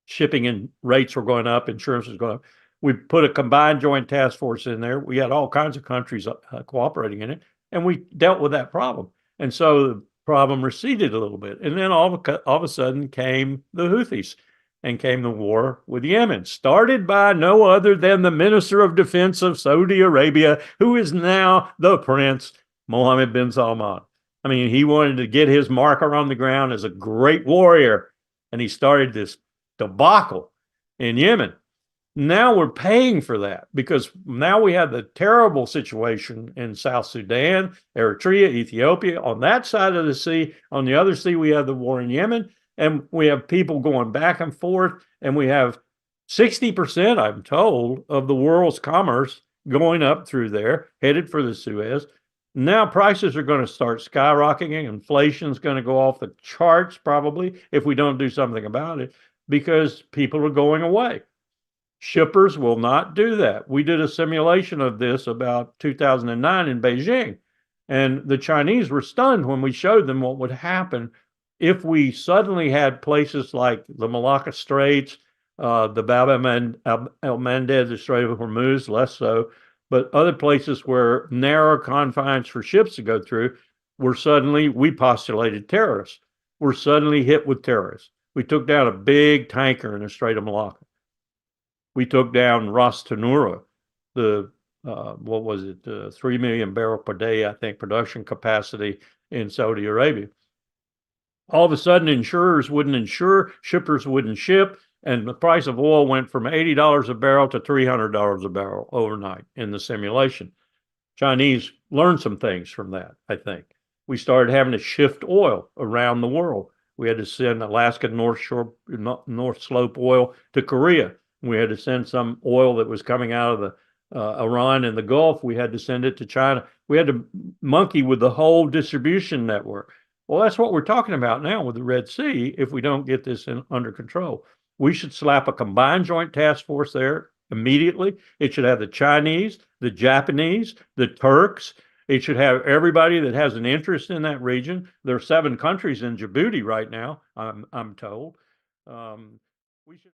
Shipping and rates were going up, insurance was going up. We put a combined joint task force in there. We had all kinds of countries cooperating in it, and we dealt with that problem. And so the problem receded a little bit. And then all of a sudden came the Houthis. and came the war with Yemen, started by no other than the Minister of Defense of Saudi Arabia, who is now the Prince Mohammed bin Salman. I mean, he wanted to get his marker on the ground as a great warrior, and he started this debacle in Yemen. Now we're paying for that because now we have the terrible situation in South Sudan, Eritrea, Ethiopia. On that side of the sea, on the other sea, we have the war in Yemen, and we have people going back and forth, and we have 60%, I'm told, of the world's commerce going up through there, headed for the Suez. Now prices are going to start skyrocketing. Inflation is going to go off the charts probably if we don't do something about it because people are going away. Shippers will not do that. We did a simulation of this about 2009 in Beijing, and the Chinese were stunned when we showed them what would happen if we suddenly had places like the Malacca Straits, the Bab el-Mandeb, the Strait of Hormuz, less so, but other places where narrow confines for ships to go through, we postulated terrorists. We're suddenly hit with terrorists. We took down a big tanker in the Strait of Malacca. We took down Ras Tanura, the 3 million barrel per day, I think, production capacity in Saudi Arabia. All of a sudden, insurers wouldn't insure, shippers wouldn't ship, and the price of oil went from $80 a barrel to $300 a barrel overnight in the simulation. Chinese learned some things from that, I think. We started having to shift oil around the world. We had to send Alaska North Slope oil to Korea. We had to send some oil that was coming out of the Iran and the Gulf. We had to send it to China. We had to monkey with the whole distribution network. Well, that's what we're talking about now with the Red Sea if we don't get this under control. We should slap a combined joint task force there immediately. It should have the Chinese, the Japanese, the Turks. It should have everybody that has an interest in that region. There are 7 countries in Djibouti right now, I'm told.